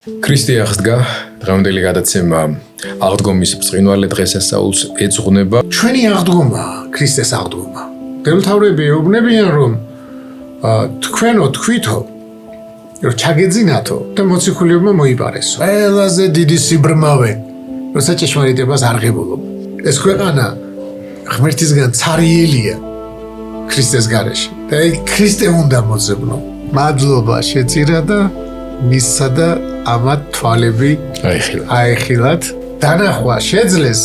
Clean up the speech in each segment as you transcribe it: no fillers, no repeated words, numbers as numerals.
ქრისტე აღსდგა დღევანდელი გადაცემა აღდგომის ბრწყინვალე დღესასწაულს ეძღვნება. ჩვენი აღდგომა, ქრისტეს აღდგომა. მღვდელმთავრები ეუბნებიან, რომ თქვენო თქვითო, რომ ჩაგეძინათო და მოციქულებმა მოიპარესო. ყველაზე დიდი სიბრმავე, როცა ჭეშმარიტებას არღებულობ. ეს ქვეყანა ღმერთისგან ცარიელია ქრისტეს გარეშე. და ქრისტე უნდა მოძებნო. მადლობა შეწირა და მისცა და ამათ თვალები აეხილათ. დანახვა შეძლეს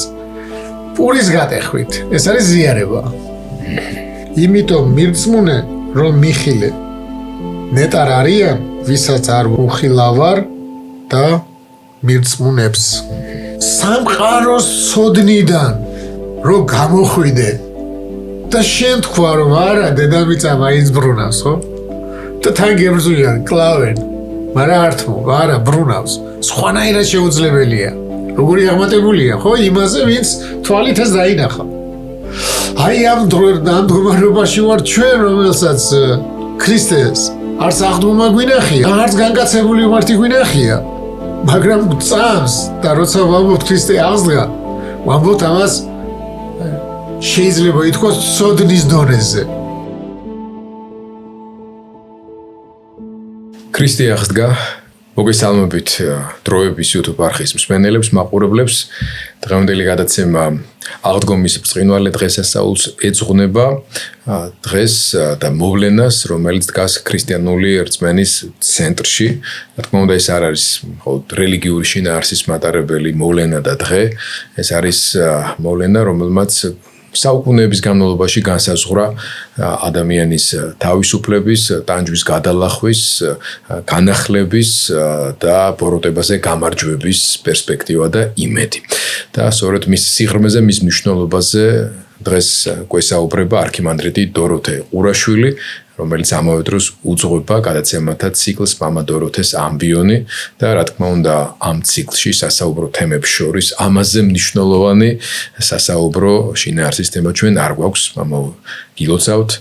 პურის გატეხვით. ეს არის ზიარება. იმიტომ მირწმუნე, რომ მიხილე. ნეტარ არიან, ვისაც არ უხილავარ და მირწმუნებს. სამყაროს ცოდნიდან რომ გამოხვიდე და შენ თქვა, რომ არა, დედამიწა მაინც ხო? და თან გებრძვიან, კლავენ. მაგრამ ართმო, არა, ბრუნავს. სხვანაირად შეუძლებელია. როგორი აღმატებულია, ხო? იმაზე, ვინც თვალით ეს დაინახა. აი ამ მდგომარეობაში ვარ ჩვენ, რომელსაც ქრისტეს არც აღდგომა გვინახია, არც განგაცებული მარტი გვინახია. მაგრამ წამს და როცა ვამბობთ ქრისტე აღსდგა, ვამბობთ ამას შეიძლება ითქვას ცოდნის დონეზე. ქრისტე აღსდგა მოგესალმებით დროების YouTube არხის მსმენელებს, მაყურებლებს. დღევანდელი გადაცემა აღდგომის ბრწყინვალე დღესასწაულს ეძღვნება დღეს და მოვლენას, რომელიც დგას ქრისტიანული რწმენის ცენტრში. რა თქმა უნდა, ეს არ არის მხოლოდ რელიგიური შინაარსის მატარებელი მოვლენა და დღე, ეს არის მოვლენა, რომელმაც საუკუნეების განმავლობაში განსაზღვრა ადამიანის თავისუფლების, ტანჯვის გადალახვის, განახლების და ბოროტებაზე გამარჯვების პერსპექტივა და იმედი. და სწორედ მის სიღრმეზე, მის მნიშვნელობაზე დღეს გვესაუბრება არქიმანდრიტი დოროთე ყურაშვილი, რომელიც ამავე დროს უძღვება გადაცემათა ციკლს მამა დოროთეს ამბიონი და რა თქმა უნდა ამ ციკლში სასაუბრო თემებს შორის ამაზე მნიშვნელოვანი სასაუბრო შინაარსის თემა ჩვენ არ გვაქვს, მამა გილოცავთ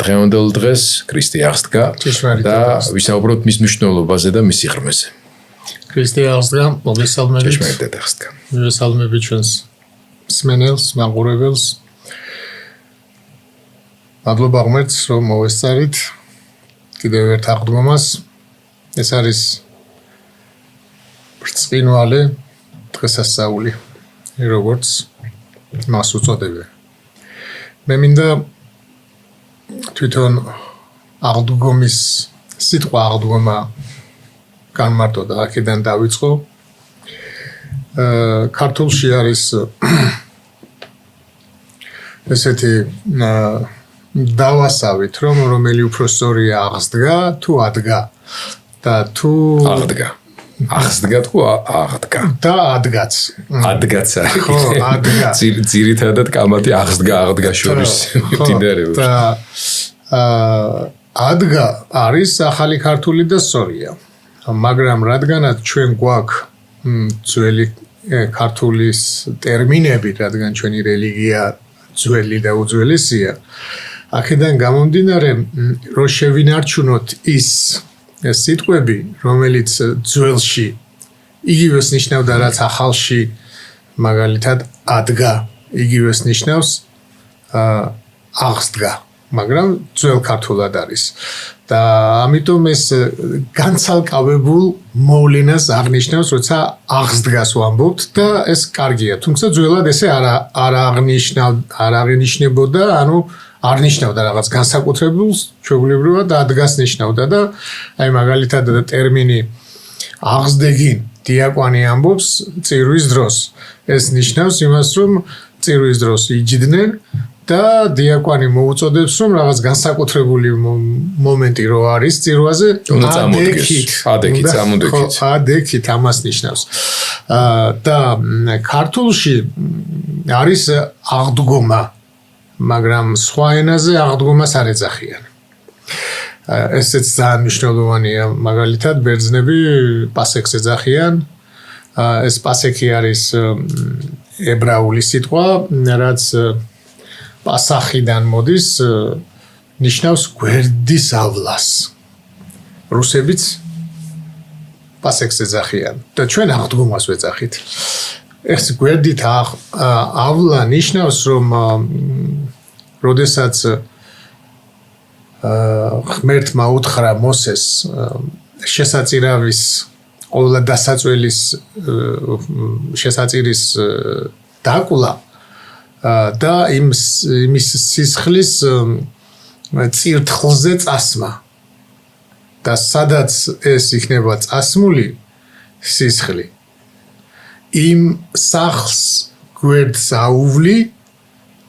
დღევანდელ დღეს ქრისტე აღსდგა და ვისაუბროთ მის მნიშვნელობაზე და მის სიღრმეზე. ქრისტე აღსდგა, მოგესალმებით. ჭეშმარიტად აღსდგა. მოგესალმებით ჩვენს მსმენელს, მაყურებელს. მადლობა ღმერთს, რომ მოვესწარით კიდევ ერთ აღდგომას. ეს არის ბრწყინვალე დღესასწაული, როგორც მას უწოდებენ. მე მინდა თვითონ აღდგომის სიტყვა აღდგომა განმარტო და აქედან დავიწყო. ქართულში არის ესეთი დავასავით, რომ რომელი უფრო სწორია აღსდგა თუ ადგა და თუ აღდგა. აღსდგა თუ აღდგა. და ადგაც. ადგაც არის. ხო, ადგა. ძირითადად კამათი აღსდგა შორის მიმდინარეობს. და ადგა არის ახალი ქართული და სწორია. მაგრამ რადგანაც ჩვენ გვაქვს ძველი ქართულის ტერმინები, რადგან ჩვენი რელიგია ძველი და უძველესია, აქედან გამომდინარე, რომ შევინარჩუნოთ ის სიტყვები, რომელიც ძველში იგივეს ნიშნავდა, რაც ახალში მაგალითად ადგა იგივეს ნიშნავს აღსდგა, მაგრამ ძველ ქართულად არის. და ამიტომ ეს განცალკავებულ მოვლენას აღნიშნავს, როცა აღსდგას ვამბობთ და ეს კარგია. თუმცა ძველად ესე არ აღნიშნებოდა, ანუ არ ნიშნავდა რაღაც განსაკუთრებულს, ჩვეულებრივად ადგას ნიშნავდა და აი მაგალითად ტერმინი აღსდეგინ დიაკვანი ამბობს წირვის დროს. ეს ნიშნავს იმას, რომ წირვის დროს იჯდნენ და დიაკვანი მოუწოდებს, რომ რაღაც განსაკუთრებული მომენტი რო არის წირვაზე, ადექით ამას ნიშნავს. და ქართულში არის აღდგომა, მაგრამ სხვა ენაზე აღდგომას არ ეძახიან. ესეც ძალიან მნიშვნელოვანია, მაგალითად ბერძნები პასექს ეძახიან. ეს პასექი არის ებრაული სიტყვა, რაც პასახიდან მოდის, ნიშნავს გვერდის ავლას. რუსებიც პასექს ეძახიან და ჩვენ აღდგომას ვეძახით. ეს გვერდით ავლა ნიშნავს რომ როდესაც ღმერთმა უთხრა მოსეს შესაწირავის ყოვლა დასაწველის შესაწირის დაკლა და იმის სისხლის წირთხლზე წასმა და სადაც ეს იქნება წასმული სისხლი იმ სახლს გვერდს აუვლი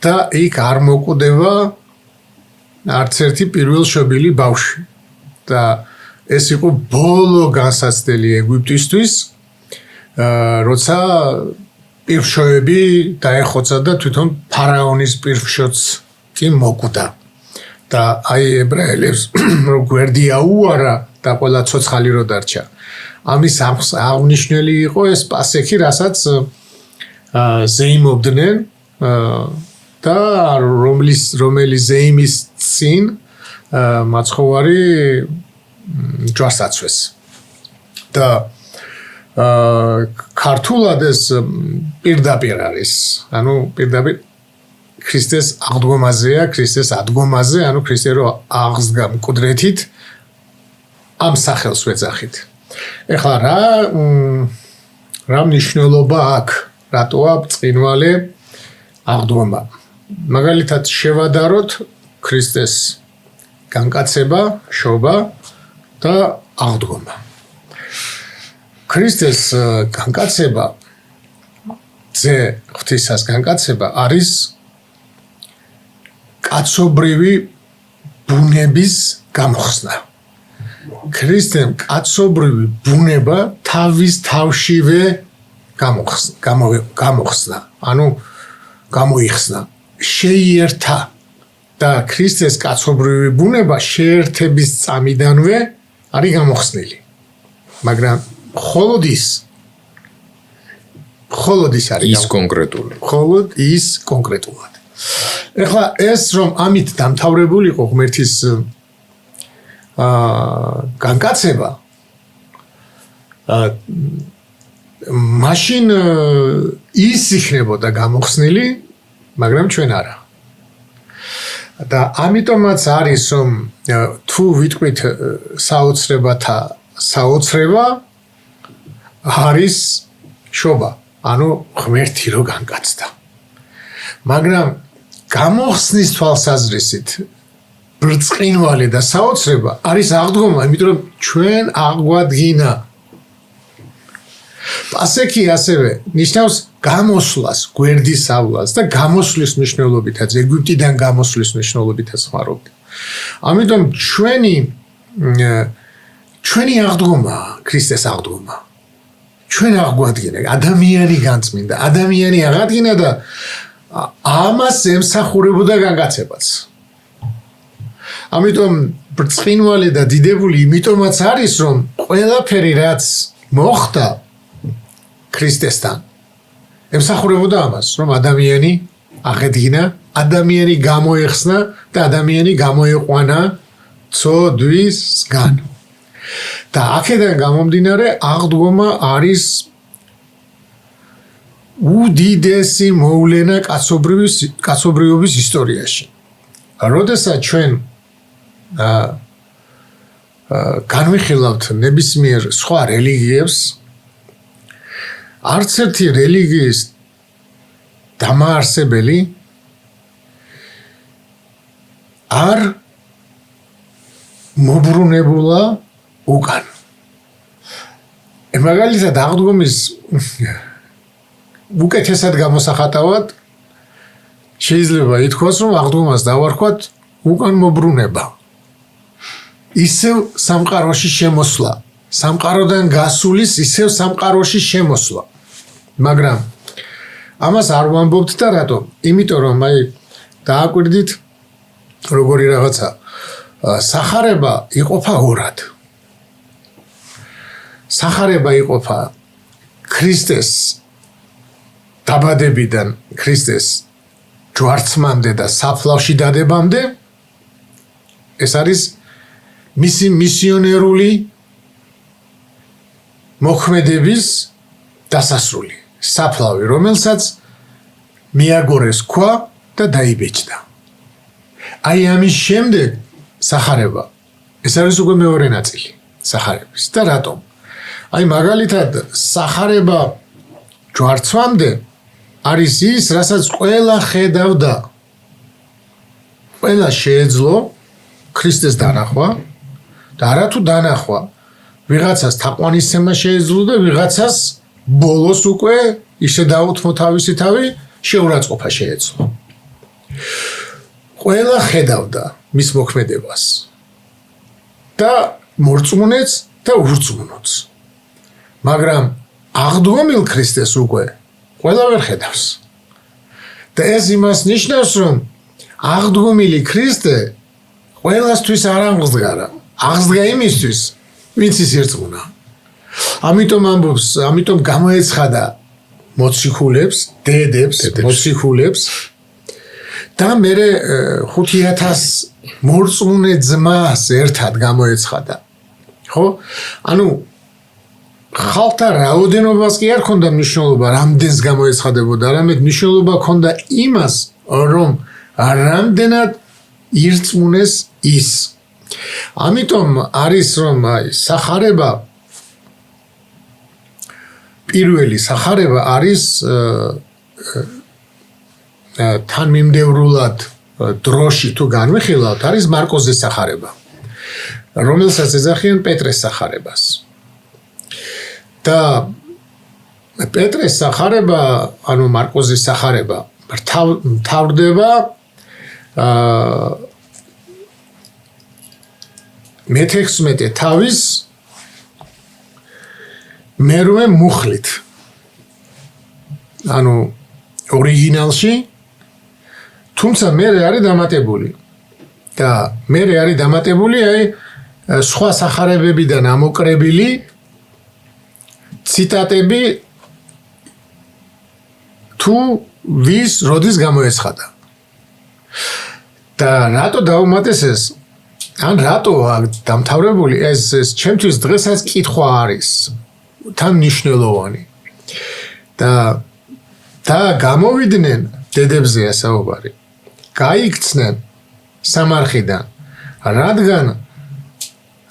და იქ არ მოკვდება არც ერთი პირველშობილი ბავშვი და ეს იყო ბოლო განსაცდელი ეგვიპტისთვის როცა პირშოები დაეხოცა და თვითონ ფარაონის პირშოც კი მოკვდა და აი ებრაელებს რო გვერდი აუარა და ყველა ცოცხალი რო დარჩა ამის აღნიშნული იყო ეს პასექი რასაც ზეიმობდნენ და რომელი ზეიმის წინ მაცხოვარი ჯვარს აცვეს და ქართულად ეს პირდაპირ არის ანუ პირდაპირ ქრისტეს აღდგომაზეა ქრისტეს ადგომაზე ანუ ქრისტე რო აღსდგა მკვდრეთით ამ სახელს ვეძახით ეხლა რა მნიშვნელობა აქვს რატოა ბრწყინვალე აღდგომა მაგალითად შევადაროთ ქრისტეს განკაცება შობა და აღდგომა ქრისტეს განკაცება ძე ღვთისას განკაცება არის კაცობრივი ბუნების გამოხსნა ქრისტემ კაცობრივი ბუნება თავის თავშივე გამოხსნა ანუ გამოიხსნა შეიერთა და ქრისტეს კაცობრივი ბუნება შეერთების წამიდანვე არის გამოხსნილი მაგრამ მხოლოდ არის ის კონკრეტული მხოლოდ ის კონკრეტულად ეხლა ეს რომ ამით დამთავრებულიყო ღმერთის განკაცება მაშინ ის იქნებოდა გამოხსნილი მაგრამ ჩვენ არა და ამიტომაც არის რომ თუ ვიტყვით საოცრებათა საოცრება არის შობა ანუ ღმერთი რო განკაცდა მაგრამ გამოხსნის თვალსაზრისით ბრწყინვალე და საოცრება არის აღდგომა იმიტომ რომ ჩვენ აღვადგინა პასექი ასევე ნიშნავს გამოსვლას გვერდისავლას და გამოსვლის მნიშვნელობითაც ეგვიპტიდან გამოსვლის მნიშვნელობითაც ხმარობთ ამიტომ ჩვენი აღდგომა ქრისტეს აღდგომა ჩვენ აღვადგინა ადამიანი განწმინდა ადამიანი აღადგინა და ამას ემსახურებოდა განკაცებაც ამიტომ ბრწყინვალე და დიდებული იმიტომაც არის რომ ყველაფერი რაც მოხდა ქრისტესთან ემსახურებოდა ამას რომ ადამიანი აღედგინა ადამიანი გამოეხსნა და ადამიანი გამოეყვანა ცოდვისგან და აქედან გამომდინარე აღდგომა არის უდიდესი მოვლენა კაცობრიობის ისტორიაში როდესაც ჩვენ განვიხილავთ ნებისმიერ სხვა რელიგიებს არც ერთი რელიგიის დამაარსებელი არ მობრუნებულა უკან მაგალითად აღდგომის უკეთესად გამოსახატავად შეიძლება ითქვას რომ აღდგომას დავარქვათ უკან მობრუნება ისევ სამყაროში შემოსვლა სამყაროდან გასulis ისევ სამყაროში შემოსვლა მაგრამ ამას არ ვამბობთ და რატომ იმიტომ რომ აი დააკვირდით როგორი რაღაცა სახარება იყოფა ორად სახარება იყოფა ქრისტეს დაბადებიდან ქრისტეს ჯვარცმამდე და საფლავში დადებამდე ეს არის მისი მისიონერული მოქმედების დასასრული, საფლავი, რომელსაც მიაგორეს ქვა და დაიბეჭდა. აი ამის შემდეგ სახარება. ეს არის უკვე მეორე ნაწილი სახარების და რატომ? აი მაგალითად სახარება ჯვარცვამდე არის ის, რასაც ყველა ხედავდა. ყველა შეეძლო ქრისტეს დანახვა და არათუ დანახვა, ვიღაცას თაყვანისცემა შეეძლო და ვიღაცას ბოლოს უკვე ისე დაუთმო თავისი თავი, შეურაცხყოფა შეეძლო. ყველა ხედავდა მის მოქმედებას და მორწმუნეც და ურწმუნოც. მაგრამ აღდგომილ ქრისტეს უკვე ყველა ვერ ხედავს. და ეს იმას ნიშნავს, რომ აღდგომილი ქრისტე ყველასთვის არ აღსდგარა. აღსდგა იმისთვის, ვინც ის ირწმუნა. ამიტომ გამოეცხადა მოციქულებს, დედებს, მოციქულებს და მერე 5000 მორწმუნე ძმას ერთად გამოეცხადა. ხო? ანუ ხალხთა რაოდენობას კი არ ქონდა მნიშვნელობა, რამდენს გამოეცხადებოდა, არამედ მნიშვნელობა ქონდა იმას, რომ რამდენად ირწმუნეს ის. ამიტომ არის რომ სახარება პირველი სახარება არის თანმიმდევრულად დროში თუ განვიხილავთ, არის მარკოზის სახარება, რომელსაც ეძახიან პეტრეს სახარებას. და პეტრეს სახარება, ანუ მარკოზის სახარება, მთავრდება მე-16 თავის მერვე მუხლით. ანუ ორიგინალში, თუმცა მერე არის დამატებული. და მერე არის დამატებული სხვა სახარებებიდან ამოკრებილი ციტატები თუ ვის როდის გამოეცხადა. და რატო დაუმატეს? ან რატო დამთავრებული ეს ჩემთვის დღესაც კითხვა არის თან მნიშვნელოვანი. და გამოვიდნენ დედებზეა საუბარი. გაიქცნენ სამარხიდან, რადგან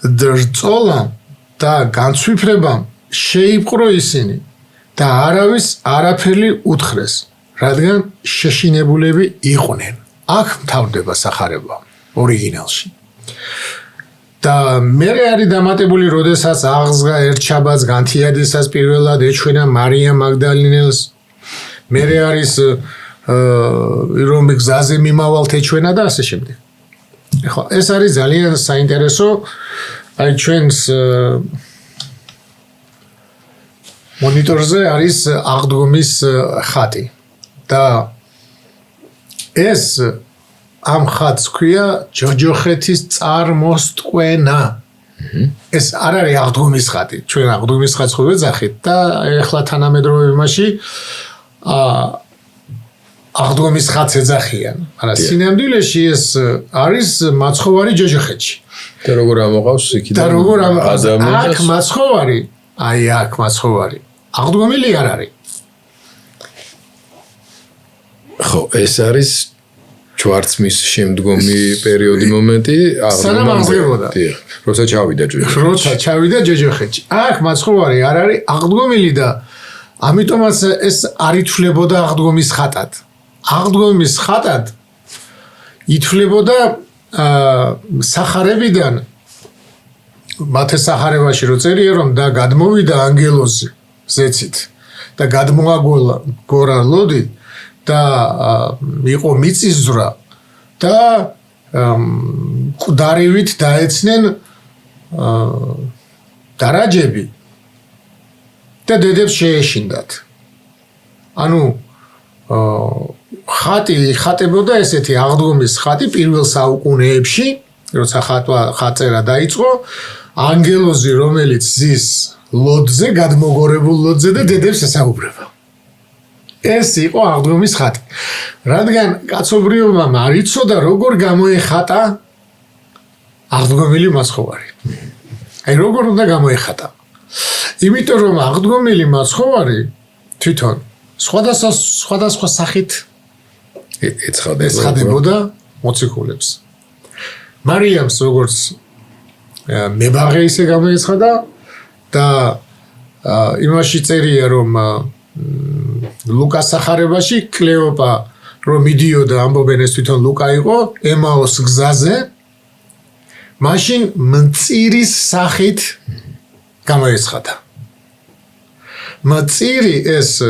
დრწოლამ და განცვიფრებამ შეიპყრო ისინი და არავის არაფერი უთხრეს, რადგან შეშინებულები იყვნენ. აქ მთავრდება სახარება ორიგინალში. და მერე არის დამატებული, როდესაც აღსდგა ერთ შაბათს განთიადისას პირველად ეჩვენა მარია მაგდალინელს. მერე არის რომ გზაზე მიმავალთ ეჩვენა და ასე შემდეგ. ხო, ეს არის ძალიან საინტერესო, აი ჩვენს მონიტორზე არის აღდგომის ხატი და ეს ამ ხატს ქვია ჯოჯოხეთის წარმოსტყვენა. ეს არ არის აღდგომის ხატი. ჩვენ აღდგომის ხატს ხო ვეძახით და ეხლა თანამედროვე იმაში აღდგომის ხატს ეძახიან. მაგრამ სინამდვილეში ეს არის მაცხოვარი ჯოჯოხეთში. და როგორ ამოყავს იქიდან? და როგორ ამოყავს? აქ მაცხოვარი, აი აქ მაცხოვარი. აღდგომილი არ არის. ხო, ეს არის ჯვარცმის შემდგომი პერიოდი მომენტი, სანამ აღსდგებოდა. როცა ჩავიდა ჯოჯოხეთში. აქ მაცხოვარი არ არის აღდგომილი და ამიტომაც ეს არ ითვლებოდა აღდგომის ხატად. აღდგომის ხატად ითვლებოდა სახარებიდან მათეს სახარებაში რო წერია რომ და გადმოვიდა ანგელოზი ზეცით და გადმოაგორა ლოდი და იყო მიწისძვრა და მკვდარივით დაეცნენ დარაჯები და დედებს შეეშინდათ. ანუ ხატი ხატებოდა ესეთი აღდგომის ხატი პირველ საუკუნეებში, როცა ხაწერა დაიწყო, ანგელოზი რომელიც ზის ლოდზე, გადმოგორებულ ლოდზე და დედებს ესაუბრება. ეს იყო აღდგომის ხატი. რადგან კაცობრიობამ არ იცოდა როგორ გამოეხატა აღდგომილი მაცხოვარი. აი როგორ უნდა გამოეხატა. იმიტომ რომ აღდგომილი მაცხოვარი თვითონ სხვადასხვა სახით ეცხადებოდა მოციქულებს. მარიამს როგორც მებაღე ისე გამოეცხადა და იმაში წერია რომ ლუკას სახარებაში კლეოპა რომ მიდიოდა ამბობენ ეს თვითონ ლუკა იყო ემაოს გზაზე მაშინ მწირის სახით გამოეცხადა. მწირი ეს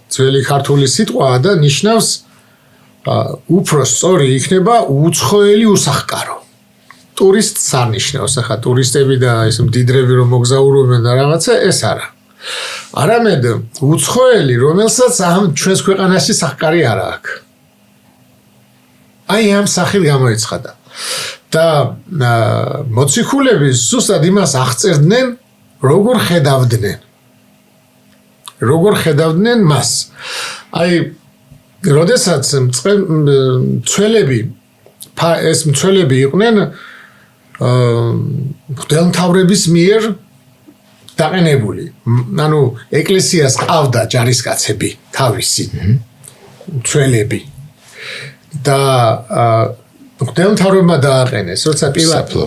ძველი ქართული სიტყვაა და ნიშნავს უფრო სწორი იქნება უცხოელი უსახკარო. ტურისტს არ ნიშნავს, ახლა ტურისტები და ეს მდიდრები რომ მოგზაურობენ და რაღაცა ეს არა. არამედ უცხოელი, რომელსაც ამ ჩვენს ქვეყანაში სახკარი არ აქვს. აი ამ სახით გამოეცხადა. და მოციქულები ზუსტად იმას აღწერდნენ, როგორ ხედავდნენ მას. აი როდესაც მცველები იყვნენ მღვდელმთავრების მიერ დაყენებული. ანუ ეკლესიას ყავდა ჯარისკაცები თავისი მცველები და მღვდელმთავრებმა დააყენეს, როცა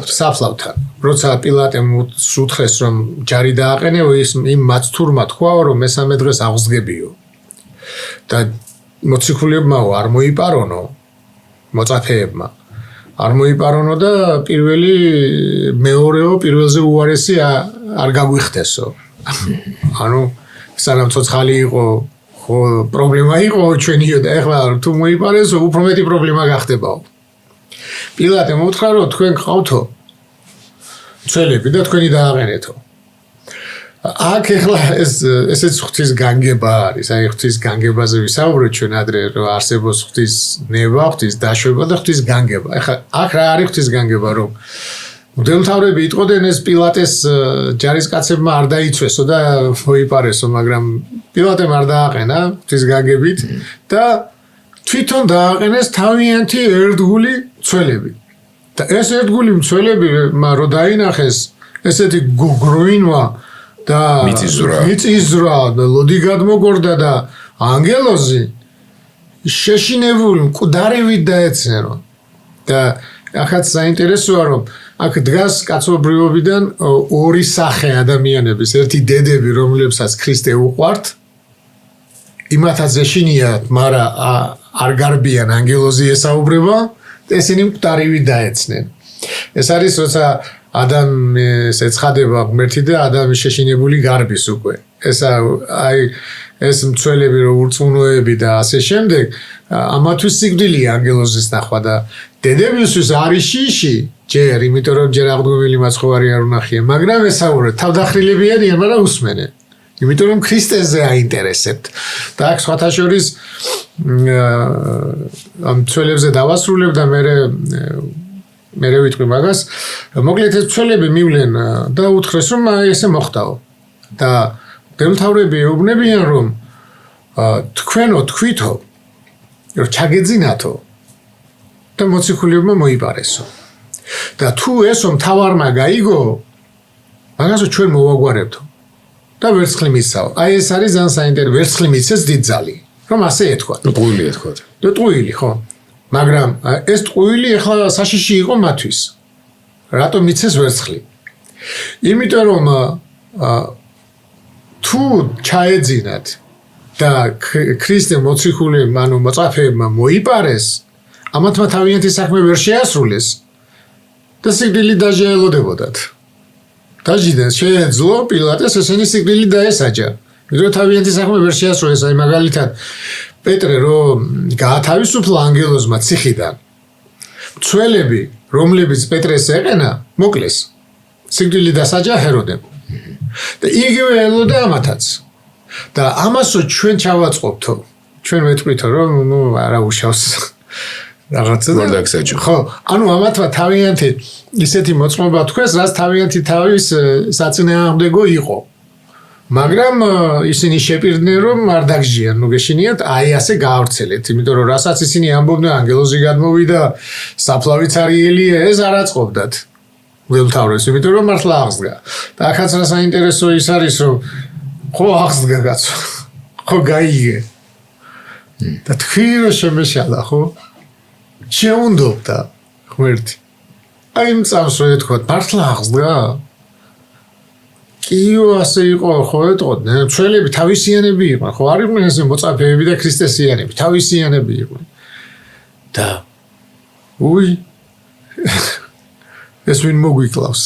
საფლავთან. როცა პილატემ უთხრეს რომ ჯარი დააყენეო, იმ მაცთურმა თქვა რომ მესამე დღეს აღსდგებიო. და მოციქულებმა არ მოიპარონო მოწაფეებმა. არ მოიპარონო და მეორეო პირველზე უარესი არ გაგვიხდესო. ანუ სანამ ცოცხალი იყო, ხო პრობლემა იყო ჩვენიო და ეხლა თუ მოიპარესო, უფრო მეტი პრობლემა გახდებაო. პილატემ უთხრა რომ თქვენ გყავთო მცველები და თქვენი დააყენეთო. აქ ეხლა ესეც ღვთის განგება არის. აი ღვთის განგებაზე ვისაუბრეთ ჩვენ ადრე რომ არსებობს ღვთის ნება, ღვთის დაშვება და ღვთის განგება. ეხლა აქ რა არის ღვთის განგება, რომ მღვდელმთავრები იტყოდნენ ეს პილატეს ჯარისკაცებმა არ დაიცვესო და მოიპარესო, მაგრამ პილატემ არ დააყენა ღვთის განგებით და თვითონ დააყენეს თავიანთი ერთგული მცველები. და ეს ერთგული მცველები რო დაინახეს ესეთი გოგროინვა და მიწიზრა და ლოდი გადმოგორდა და ანგელოზი შეშინებული მკვდარივით დაეცნერო. და ახაც საინტერესოა რომ აქ დგას კაცობრიობიდან ორი სახე ადამიანების, ერთი დედები რომლებსაც ქრისტე უყვართ, იმათაც ეშინიათ, მაგრამ არ გარბიან ანგელოზი ესაუბრება, ესენი მკვდარივით დაეცნენ. ეს არის როცა ადამიანს ეცხადება ღმერთი და ადამი შეშინებული გარბის უკვე. ეს მცველები რო ურწმუნოები და ასე შემდეგ, ამათვის სიკვდილია ანგელოზის ნახვა და დედებისთვის არის შიში, ჯერ, იმიტომ რომ ჯერ აღდგომილი მაცხოვარი არ უნახია, მაგრამ ესაუბრეთ, თავდახრილები არიან, მაგრამ უსმენენ. იმიტომ რომ ქრისტეზე აინტერესებთ. და აქ სხვათა შორის ამ მცველებზე დავასრულებ და მე ვიტყვი მაგას. მოკლედ ეს მცველები მივლენ და უთხრეს რომ ესე მოხდაო. და მღვდელმთავრები ეუბნებიან რომ თქვენო თქვითო რომ ჩაგეძინათო და მოციქულებმა მოიპარესო. და თუ ესო მთავარმა გაიგო, მაგასო ჩვენ მოვაგვარებთო. და ვერცხლი მისცაო. აი ეს არის ძალიან საინტერესო. ვერცხლი მიცეს დიდძალი. რომ ასე ეთქვა. ტყუილი ეთქვა. ტყუილი, ხო. მაგრამ ეს ტყუილი ახლა საშიში იყო მათთვის. რატომ მიცეს ვერცხლი? იმიტომ რომ თუ ჩაეძინათ და ქრისტე მოციქულებმა, ანუ მოწაფეებმა მოიპარეს, ამათმა თავიანთი საქმე ვერ შეასრულეს და სიკვდილი დაჟეელოდებოდათ. დაჟიდნენ შეეძლო პილატეს ესენი სიკვდილი დაესაჯა. იმიტომ თავიანთი საქმე ვერ შეასრულეს. აი მაგალითად პეტრე რომ გაათავისუფლა ანგელოზმა ციხიდან. მცველები, რომლებიც პეტრეს ეყენა, მოკლეს. სიკვდილი დასაჯა ჰეროდემ. და იგივე ელოდა ამათაც. და ამასო ჩვენ ჩავაწყობთო. ჩვენ ვეთქვითო რომ არა უშავს რაღაცა ვარდაგსაჯო. ხო, ანუ ამათმა თავიანთი ისეთი მოწმობა თქვეს, რაც თავიანთი თავის საწინააღმდეგო იყო. მაგრამ ისინი შეპირდნენ რომ არ დაგჟიან, ნუ გეშინიათ, აი ასე გაავრცელეთ, იმიტომ რომ რასაც ისინი ამბობდნენ, ანგელოზი გადმოვიდა, საფლავიც არიელია, ეს არ აწყობდათ. ველთავრეს, იმიტომ რომ მართლა აღსდგა. და ახაც რა საინტერესო ის არის, რომ ხო აღსდგა კაცო. ხო გაიგე. და თქვი რომ შემეშალა, ხო? შეუნდობდა ღმერთი. აი მწავს რომ ეთქვა, მართლა აღსდგა? კიო ასე იყო, ხო ეტყოდნენ, ჩვენები თავისიანები იყვნენ, ხო არ იყვნენ ეს მოწაფეები და ქრისტესიანები, თავისიანები იყვნენ. და უი ეს ვინ მოგვიკლავს?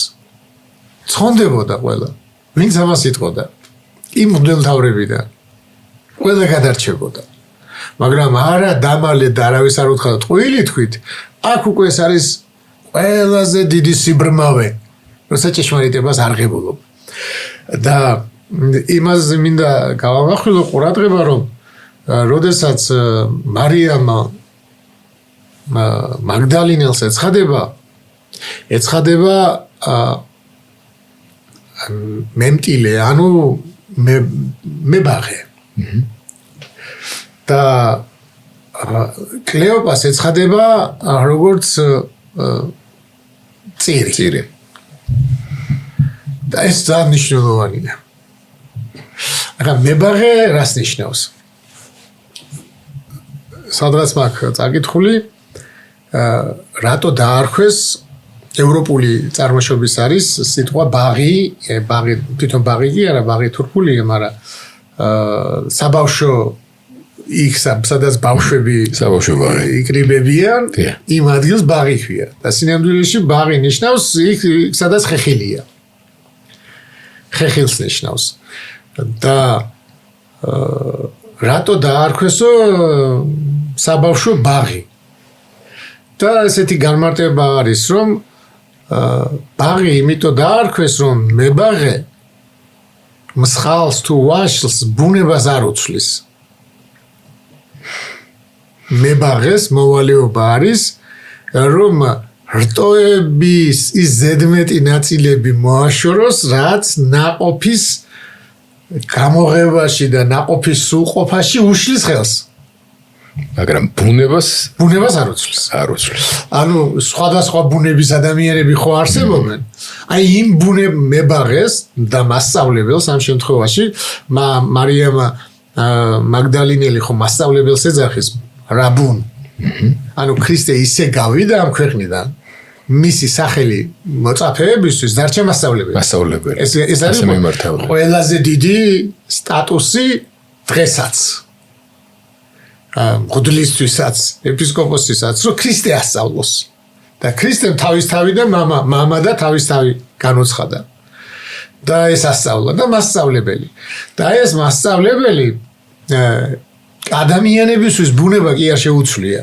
ცხონდებოდა ყველა. ვინც ამას იტყოდა? იმ მღვდელმთავრებიდან. ყველა გადარჩებოდა. მაგრამ არა დამალე და არავის არ უთხრა ტყუილი თქვით, აქ უკვე ეს არის ყველაზე დიდი სიბრმავე, როცა ჭეშმარიტებას არ ღებულობ. და იმაზე მინდა გავამახვილო ყურადღება, რომ როდესაც მარიამ მაგდალინელს ეცხადება მემტილე, ანუ მებაღე. და კლეოპას ეცხადება როგორც წირი. და ეს ძალიან მნიშვნელოვანია. ახლა მებაღე რას ნიშნავს? სადღაც მაქვს წაკითხული, რატო დაარქვეს ევროპული წარმოშობის არის სიტყვა ბაღი, თვითონ ბაღი კი არა, ბაღი თურქულია, მაგრამ საბავშვო იქ სადაც ბავშვები იკრიბებიან, იმ ადგილს ბაღი ქვია. და სინამდვილეში ბაღი ნიშნავს იქ სადაც ხეხილია. ხეხილს ნიშნავს. და რატო დაარქვესო საბავშვო ბაღი? და ესეთი განმარტება არის, რომ ბაღი იმიტომ დაარქვეს, რომ მებაღე მსხალს თუ ვაშლს ბუნებას არ უცვლის. მებაღეს მოვალეობა არის, რომ რტოების ის ზედმეტი ნაწილები მოაშოროს, რაც ნაყოფის გამოღებაში და ნაყოფის სრულყოფაში უშლის ხელს. მაგრამ ბუნებას არ უცვლის. ანუ სხვადასხვა ბუნების ადამიანები ხო არსებობენ. აი იმ მებაღეს და მასწავლებელს ამ შემთხვევაში მარიამ მაგდალინელი ხო მასწავლებელს ეძახის რაბუნ. ანუ ქრისტე ისე გავიდა ამ ქვეყნიდან. მისი სახელი მოწაფეებისთვის დარჩა მასწავლებელი. ეს არის ყველაზე დიდი სტატუსი დღესაც. მღვდლისთვისაც, ეპისკოპოსთვისაც, რომ ქრისტე ასწავლოს. და ქრისტემ თავის თავი და მამა და თავის თავი განუცხადა. და ეს ასწავლა და მასწავლებელი. და ეს მასწავლებელი ადამიანებისთვის ბუნება კი არ შეუცვლია.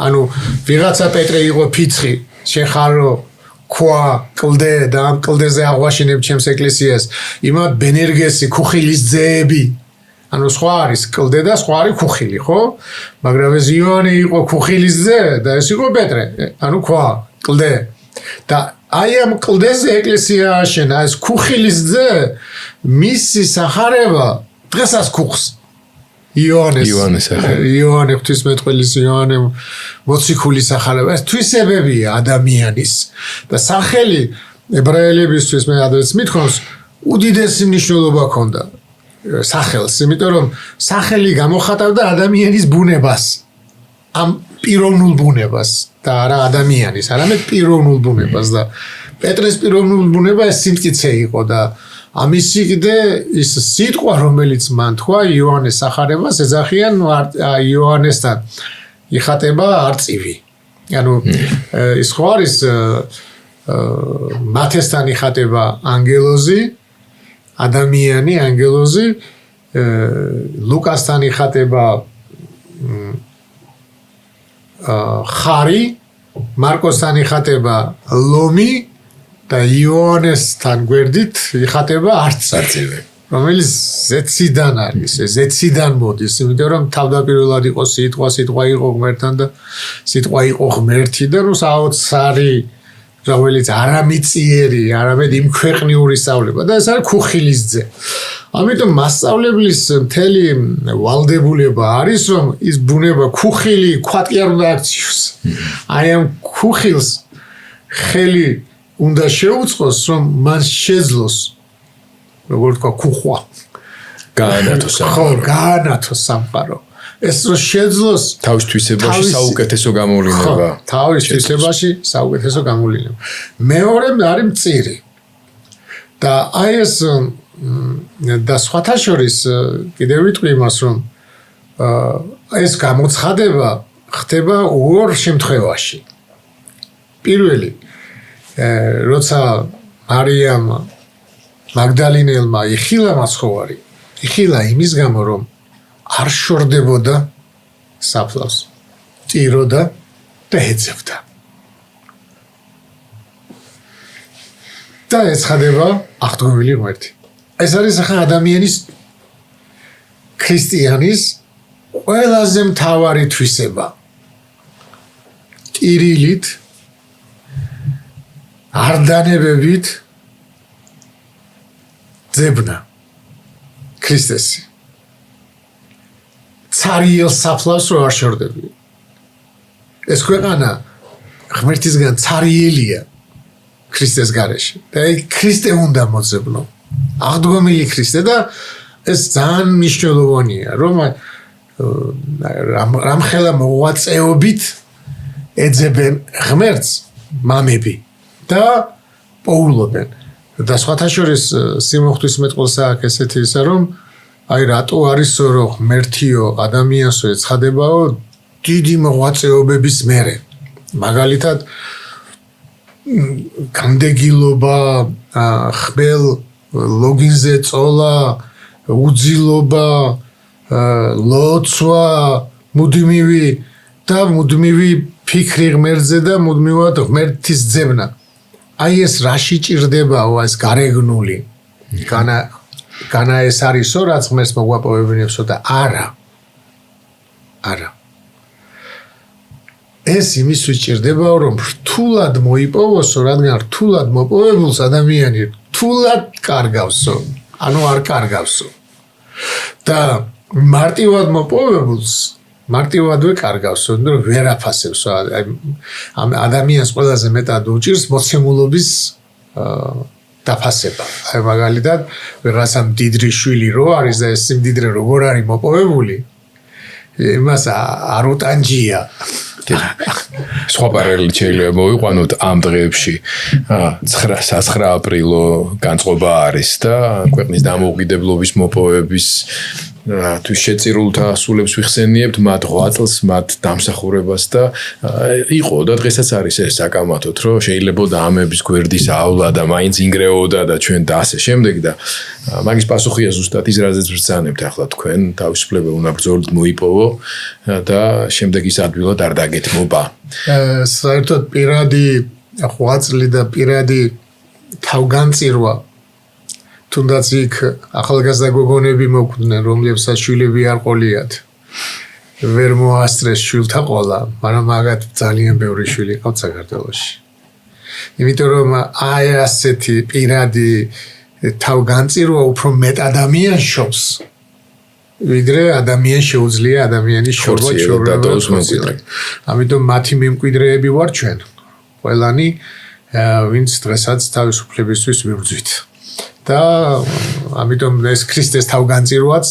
ანუ ვიღაცა პეტრე იყო ფიცხი, შეხარო, ქვა, კლდე და ამ კლდეზე აღვაშინებ ჩემს ეკლესიას, იმათ ბენერგესი, ქუხილის ძეები. ანუ სხვა არის კლდე და სხვა არის ქუხილი, ხო? მაგრამ ეს იონი იყო ქუხილის ძე და ეს იყო პეტრე, ანუ ქვა, კლდე. და აი ამ კლდეზე ეკლესია აშენა, ეს ქუხილის ძე მისი სახარება დღესაც ქუხს. იოანე ღვთისმეტყველის იოანე მოციქულის სახარება, ეს თვისებებია ადამიანის. და სახელი ებრაელებისთვის მე ადრეც მithქვამს, უდიდესი მნიშვნელობა ჰქონდა. სახელს, იმიტომ რომ სახელი გამოხატავდა ადამიანის ბუნებას. ამ პიროვნულ ბუნებას და არა ადამიანის, არამედ პიროვნულ ბუნებას და პეტრეს პიროვნულ ბუნება ეს სიმტკიცე იყო და ამისი კიდე ის სიტყვა, რომელიც მან თქვა იოანეს სახარებას ეძახიან იოანესთან იხატება არწივი. ანუ ის ხო არის მათესთან იხატება ანგელოზი, ადამიანი ანგელოზი, ლუკასთან იხატება ხარი, მარკოსთან იხატება ლომი და იოანესთან გვერდით იხატება არწივი, რომელიც ზეციდან არის, ზეციდან მოდის, იმიტომ რომ თავდაპირველად იყო სიტყვა იყო ღმერთთან და სიტყვა იყო ღმერთი და ნუ საოცარი რომელიც არამიწიერი, არამედ იმქვეყნიური სწავლება და ეს არის ქუხილის ძე. ამიტომ მასწავლებლის მთელი ვალდებულება არის, რომ ის ბუნება ქუხილი ქვატი არ უნდა აქციოს. აი ამ ქუხილს ხელი უნდა შეუწყოს, რომ მან შეძლოს როგორ თქვა ქუხვა გაანათოს სამყარო. ეს რო შეძლოს თავის თვისებაში საუკეთესო გამოვლინება. თავის თვისებაში საუკეთესო გამოვლინება. მეორე არის მწირი. და აი ეს და სხვათა შორის კიდევ ვიტყვი იმას, რომ ეს გამოცხადება ხდება ორ შემთხვევაში. პირველი, როცა მარიამ მაგდალინელმა იხილა მაცხოვარი, იხილა იმის გამო, რომ არ შორდებოდა საფლავს, წიროდა და ეძებდა. და ეცხადება აღდგომილი ღმერთი. ეს არის ახლა ადამიანის ქრისტიანის ყველაზე მთავარი თვისება. ტირილით, არდანებებით ძებნა ქრისტესი. ცარიელ საფლავს რო არ შორდები. ეს ქვეყანა ღმერთისგან ცარიელია ქრისტეს გარეშე. და ქრისტე უნდა მოძებნო. აღდგომილი ქრისტე და ეს ძალიან მნიშვნელოვანია, რომ რამხელა მოღვაწეობით ეძებენ ღმერთს მამები და პოულობენ. და სხვათა შორის სიმოღვთისმეტყველსა აქ ესეთი ისა, რომ აი რატო არისო რომ ღმერთიო ადამიანსო ეცხადებაო დიდი მოღვაწეობების მერე. მაგალითად განდეგილობა, ხბელ ლოგინზე წოლა, უძილობა, ლოცვა, მუდმივი ფიქრი ღმერთზე და მუდმივად ღმერთის ძებნა. აი ეს რაში ჭირდებაო ეს გარეგნული. განა ეს არისო, რაც ღმერთს მოგვაპოვებინებსო და არა. ეს იმისთვის ჭირდებაო, რომ რთულად მოიპოვოსო, რადგან რთულად მოპოვებულს ადამიანი რთულად კარგავსო, ანუ არ კარგავსო. და მარტივად მოპოვებულს მარტივადვე კარგავსო, რომ ვერ აფასებსო. ადამიანს ყველაზე მეტად უჭირს მოცემულობის დაფასება. აი მაგალითად, ვიღაცამ დიდრი შვილი რო არის და ეს სიმდიდრე როგორ არის მოპოვებული, იმას არ უტანჯია. სხვა პარალელი შეიძლება მოვიყვანოთ ამ დღეებში 9 აპრილო განწყობა არის და ქვეყნის დამოუკიდებლობის მოპოვების თუ შეწირულთა ასულებს ვიხსენიებთ მათ ღვაწლს, მათ დამსახურებას და იყო და დღესაც არის ეს საკამათოდ, რომ შეიძლებოდა ამების გვერდის ავლა და მაინც ინგრეოდა და ჩვენ და ასე შემდეგ და მაგის პასუხია ზუსტად ის, რაზეც ვბრძანებთ ახლა თქვენ, თავისუფლება უნდა ბრძოლით მოიპოვო და შემდეგ ის ადვილად არ დაგეთმობა. საერთოდ პირადი ღვაწლი და პირადი თავგანწირვა თუნდაც იქ ახალგაზრდა გოგონები მოკვდნენ, რომლებსაც შვილები არ ყოლიათ. ვერ მოასწრეს შვილთა ყოლა, მაგრამ მაგათ ძალიან ბევრი შვილი ყავთ საქართველოში. იმიტომ რომ აი ასეთი პირადი თავგანწირვა უფრო მეტ ადამიანს შობს. ვიდრე ადამიანს შეუძლია ადამიანის შორვა. ამიტომ მათი მემკვიდრეები ვარ ჩვენ. ყველანი ვინც დღესაც თავისუფლებისთვის ვიბრძვით. და ამიტომ ეს ქრისტეს თავგანწირვაც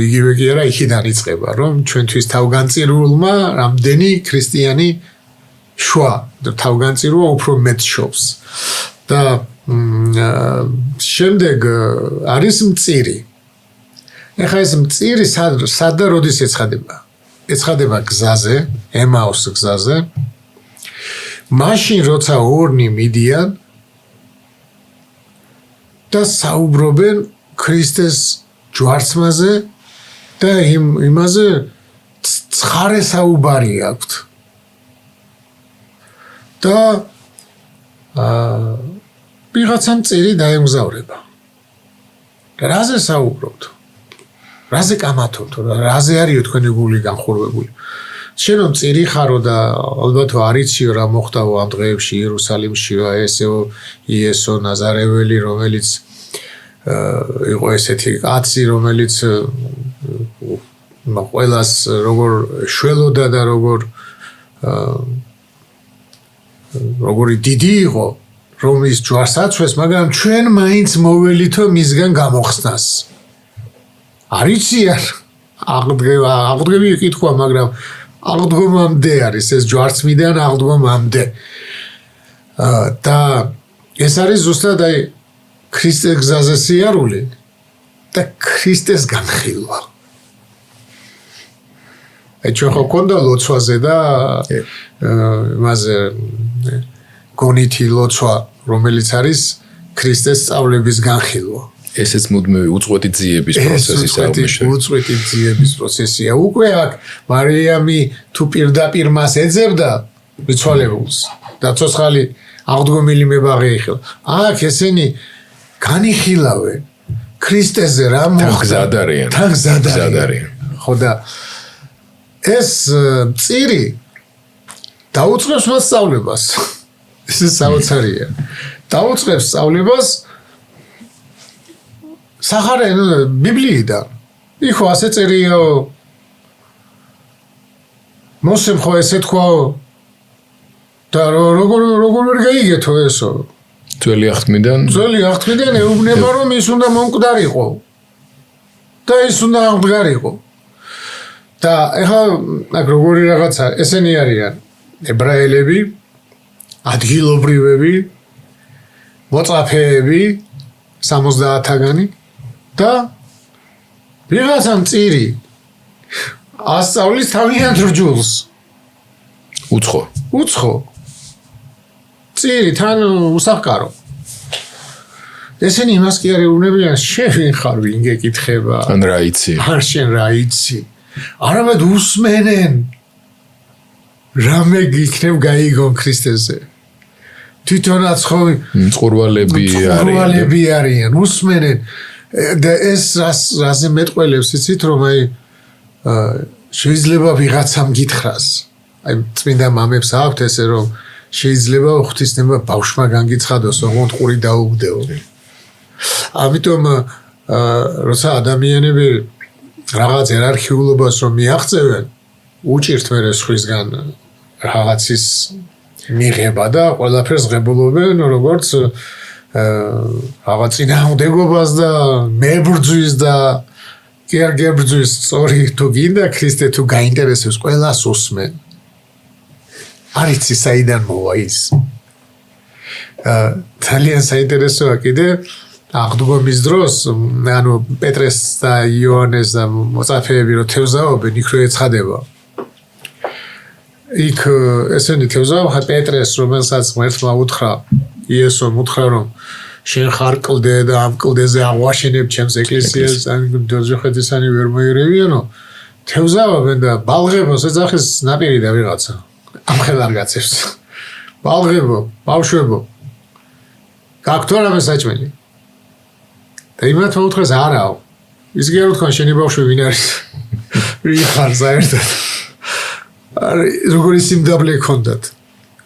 იგივე კი არა იქიდან იწყება, რომ ჩვენთვის თავგანწირულმა რამდენი ქრისტიანი შვა თავგანწირვა უფრო მეტ შობს. და შემდეგ არის მწირი. ეხლა ეს მწირი სად და როდის ეცხადება? ეცხადება გზაზე, ემაუს გზაზე. მაშინ როცა ორნი მიდიან და საუბრობენ ქრისტეს ჯვარცმაზე და იმაზე ცხარე საუბარი აქვთ. და ვიღაცა მწირი დაემგზავრება. რაზე საუბრობთ? რაზე კამათობთ? რაზე არისო თქვენი გული განხურვებული? შენო მწირი ხარო და ალბათ არიციო რა მოხდაო ამ დღეებში იერუსალიმში ესეო იესო ნაზარეველი, რომელიც იყო ესეთი კაცი, რომელიც ყველას როგორ შველოდა და როგორ როგორი დიდი იყო რომ ის ჯვარს აცვეს, მაგრამ ჩვენ მაინც მოველითო მისგან გამოხსნას. არიციან აღდგები იკითხვა, მაგრამ აღდგომამდე არის ეს ჯვარცმიდან აღდგომამდე. და ეს არის ზუსტად აი ქრისტეს გზაზე სიარული და ქრისტეს განხილვა. ჩვენ ხო გქონდა ლოცვაზე და იმაზე გონითი ლოცვა, რომელიც არის ქრისტეს სწავლების განხილვა. ესეც მუდმივი უწყვეტი ძიების პროცესის აღმოჩენა. უწყვეტი ძიების პროცესია. უკვე აქ მარიამი თუ პირდაპირ მას ეძებდა მიცვალებულს და ცოცხალი აღდგომილი მებაღე იხილ. აქ ესენი განიხილავენ ქრისტეზე რა მოხდა. თან გზადარიან. ხო და ეს წირი დაუწყებს მას სწავლებას. ეს საოცარია. დაუწყებს სწავლებას სახარენ ბიბლიიდან. იქო ასე წერიაო. მოსემ ხო ესე თქვაო. და როგორ ვერ გაიგეთო ესო? ძველი აღთქმიდან ეუბნება რომ ის უნდა მომკვდარიყო. და ის უნდა აღდგარიყო. და ეხლა აქ როგორი რაღაცა ესენი არიან ებრაელები, ადგილობრივები, მოწაფეები 70-განი და ვიღაცამ წირი ასწავლის თავიანთ რჯულს. უცხო. წირი თან უსახკარო. ესენი იმას კი არ ეუბნებიან, შენ ხარ ვინ გეკითხება? ან რა იცი? შენ რა იცი? არამედ უსმენენ რამე იქნებ გაიგონ ქრისტეზე. თვითონაც ხო მწყურვალები არიან, უსმენენ და ეს რაზე მეტყველებს იცით რომ აი შეიძლება ვიღაცამ გითხრას. აი წმინდა მამებს აქვთ ესე რომ შეიძლება ღვთისნება ბავშვმა განგიცხადოს, ოღონდ ყური დაუგდეო. ამიტომ როცა ადამიანები რაღაც ერარქიულობას რომ მიაღწევენ, უჭირთ მერე სხვისგან რაღაცის მიღება და ყველაფერს ღებულობენ როგორც რაღაც წინააღმდეგობას და მებრძვის და კი არ გებრძვის, სწორი თუ გინდა ქრისტე თუ გაინტერესებს, ყველას უსმენ. არ იცი საიდან მოვა ის. ძალიან საინტერესოა კიდე აღდგომის დროს, ანუ პეტრეს და იოანეს და მოწაფეები რო თევზაობენ, იქ რო ეცხადება. იქ ესენი თევზაობენ პეტრეს, რომელსაც ღმერთმა უთხრა, იესომ უთხრა რომ შენ ხარ კლდე და ამ კლდეზე აღვაშენებ ჩემს ეკლესიას, ან ჯოხეთისანი ვერ მოერევიანო. თევზაობენ და ბალღებოს ეძახეს ნაპირი და ვიღაცა. ამ ხელარგაცებს. ბალღებო, ბავშვებო. გაქვთ რამე საჭმელი? და იმათ მოუთხრეს არაო. ის კი არ უთქვა შენი ბავშვი ვინ არის? ვინ ხარ საერთოდ? როგორი სიმდაბლე ქონდათ.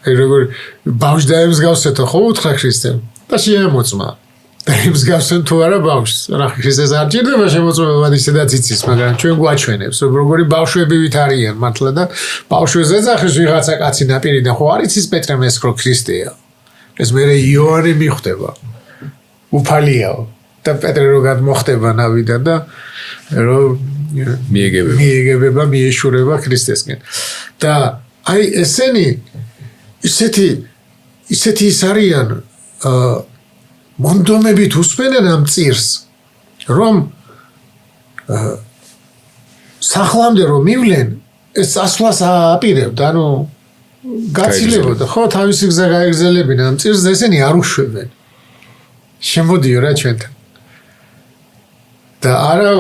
აი როგორ ბავშვს დაემსგავსეთო ხო უთხრა ქრისტემ და შეამოწმა. და იმსგავსენ თუ არა ბავშვს. რა ქრისტეს არ ჭირდება შემოწმება ისედაც იცის, მაგრამ ჩვენ გვაჩვენებს რომ როგორი ბავშვები ვით არიან მართლა და ბავშვს ეძახეს ვიღაცა კაცი ნაპირიდან ხო არ იცის პეტრემ ეს რო ქრისტეა. ეს მერე იოანე მიხვდება. უფალიაო. და პეტრე რო გადმოხდება ნავიდან და რო მიეგებება, მიეშურება ქრისტესკენ. და აი ესენი ისეთი ის არიან მონდომებით უსმენენ ამ წირს, რომ სახლამდე რომ მივლენ, ეს ასვლას აპირებდა, ანუ გაცილებოდა, ხო, თავისი გზა გაეგრძელებინა ამ წირს და ესენი არ უშვებენ. შემოდიო რა ჩვენთან. და არა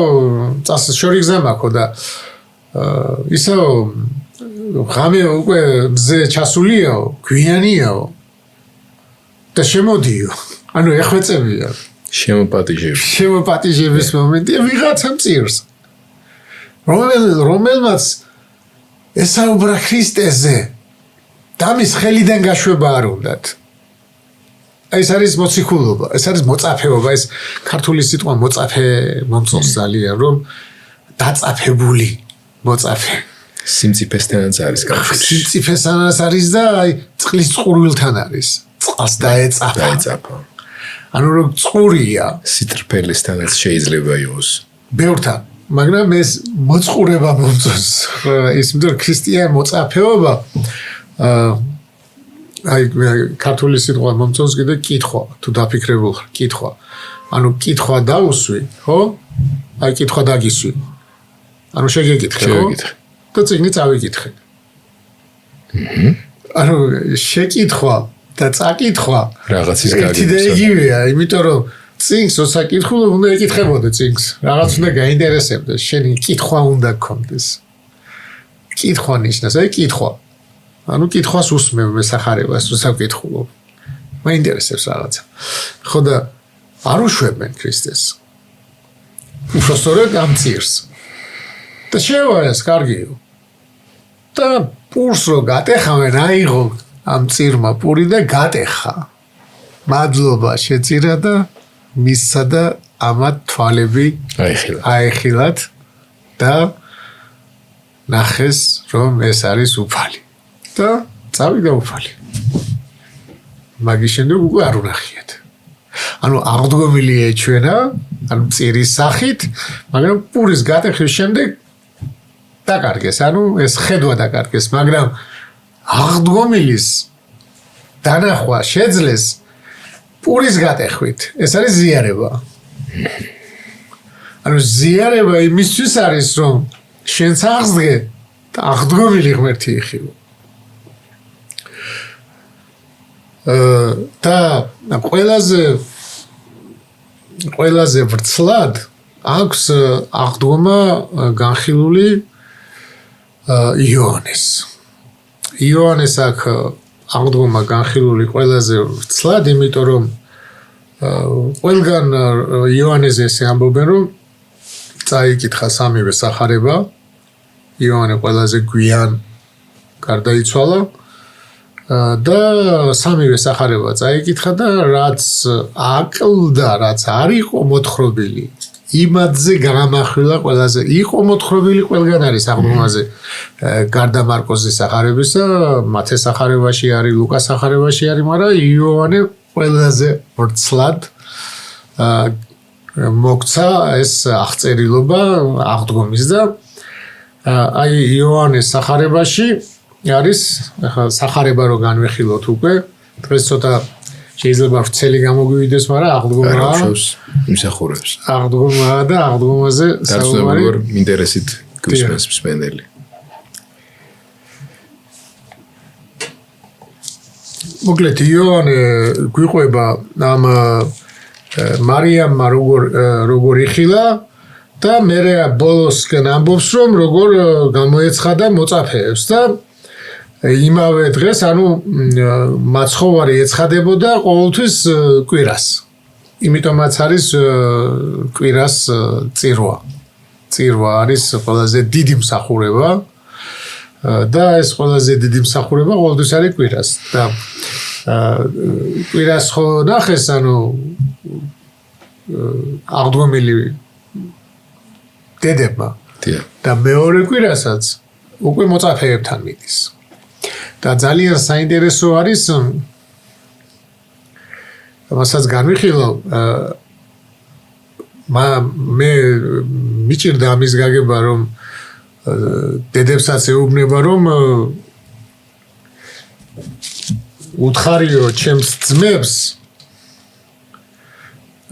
წასშორი გზა მაქვს და ისო ღამე უკვე მზე ჩასულიაო, გვიანიაო და შემოდიო. ანუ ეხვეწებია. შემოპატიჟების მომენტია ვიღაცამ წირს. რომელმაც ესაუბრა ქრისტეზე და მის ხელიდან გაშვება არ უნდათ. ეს არის მოციქულობა, ეს არის მოწაფეობა, ეს ქართული სიტყვა მოწაფე მომწონს ძალიან, რომ დაწაფებული მოწაფე. სიმწიფესთანაც არის კავშირი. სიმწიფესთანაც არის და აი წყლის წყურვილთან არის. წყალს დაეწაფა. ანუ რომ წყურია, სიტრფელესთანაც შეიძლება იყოს. ბევრთან, მაგრამ ეს მოწყურება მომწონს. ის იმიტომ ქრისტიან მოწაფეობა აი ქართული სიტყვა მომწონს კიდე კითხვა, თუ დაფიქრებულ ხარ, კითხვა. ანუ კითხვა დაუსვი, ხო? აი კითხვა დაგისვი. ანუ შეგეკითხე, ხო? და წიგნი წავიკითხე. ანუ შეკითხვა და წაკითხვა რაღაცის გაგებსა. ერთი და იგივეა, იმიტომ რომ წიგნს ოსაკითხულობ უნდა ეკითხებოდე წიგნს. რაღაც უნდა გაინტერესებდეს, შენი კითხვა უნდა გქონდეს. კითხვა ნიშნავს, აი კითხვა. ანუ კითხვას უსმევ მესახარებას, უსაკითხულობ. მაინტერესებს რაღაცა. ხო და არ უშვებენ ქრისტეს. უბრალოდ ამ წირს. და შევარეს, კარგიო. და პურს რო გატეხავენ, აიღო ამ წირმა პური და გატეხა. მადლობა შეწირა და მისცა და ამათ თვალები აეხილათ და ნახეს რომ ეს არის უფალი. და წავიდა უფალი. მაგის შემდეგ უკვე არ უნახიათ. ანუ აღდგომილი ეჩვენა, ანუ წირის სახით, მაგრამ პურის გატეხვის შემდეგ დაკარგეს, ანუ ეს ხედვა დაკარგეს, მაგრამ აღდგომილის დანახვა შეძლეს პურის გატეხვით. ეს არის ზიარება. ანუ ზიარება იმისთვის არის, რომ შენც აღსდგე და აღდგომილი ღმერთი იხილო. და ყველაზე ვრცლად აქვს აღდგომა განხილული იოანეს. იოანეს აქ აღდგომა განხილული ყველაზე ვრცლად, იმიტომ რომ ყველგან იოანეზე ესე ამბობენ, რომ წაიკითხა სამივე სახარება. იოანე ყველაზე გვიან გარდაიცვალა. და სამივე სახარება წაიკითხა და რაც აკლდა, რაც არ იყო მოთხრობილი, იმადზე გამახვილა ყველაზე. იყო მოთხრობილი ყველგან არის აღდგომაზე. გარდა მარკოზის სახარებისა, მათეს სახარებაში არის, ლუკას სახარებაში არის, მაგრამ იოანე ყველაზე ვრცლად მოგცა ეს აღწერილობა აღდგომის და აი იოანეს სახარებაში არის ახლა სახარება რო განვიხილოთ უკვე დღეს ცოტა შეიძლება ვრცელი გამოგვივიდეს, მაგრამ აღდგომაა იმსახურებს. აღდგომაა და აღდგომაზე საუბარი ინტერესით გვისმენს მსმენელი. მოკლედ იოანე გვიყვება ამ მარიამმა როგორ იხილა და მერე ბოლოსკენ ამბობს რომ როგორ გამოეცხადა მოწაფეებს და იმავე დღეს ანუ მაცხოვარი ეცხადებოდა ყოველთვის კვირას. იმიტომაც არის კვირას წირვა. წირვა არის ყველაზე დიდი მსახურება და ეს ყველაზე დიდი მსახურება ყოველთვის არის კვირას. და კვირას ხო ნახეს ანუ აღდგომილი დედებმა და მეორე კვირასაც უკვე მოწაფეებთან მიდის. და ძალიან საინტერესო არის მასაც განვიხილო მე მიჭირდა ამის გაგება რომ დედებსაც ეუბნება რომ უთხარიო ჩემს ძმებს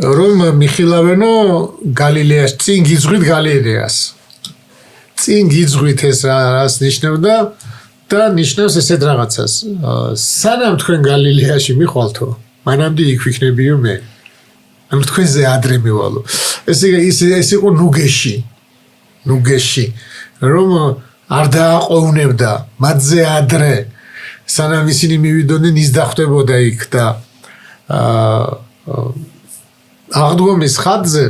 რომ მიხილავენო გალილეას წინ გიძღვით გალილეას. წინ გიძღვით ეს რას ნიშნავდა და ნიშნავს ესეთ რაღაცას. სანამ თქვენ გალილეაში მიხვალთო, მანამდე იქ ვიქნებიო მე. ანუ თქვენზე ადრე მივალო. ეს იყო ნუგეში, რომ არ დააყოვნებდა მათზე ადრე, სანამ ისინი მივიდოდნენ ის დახვდებოდა იქ და აღდგომის ხატზე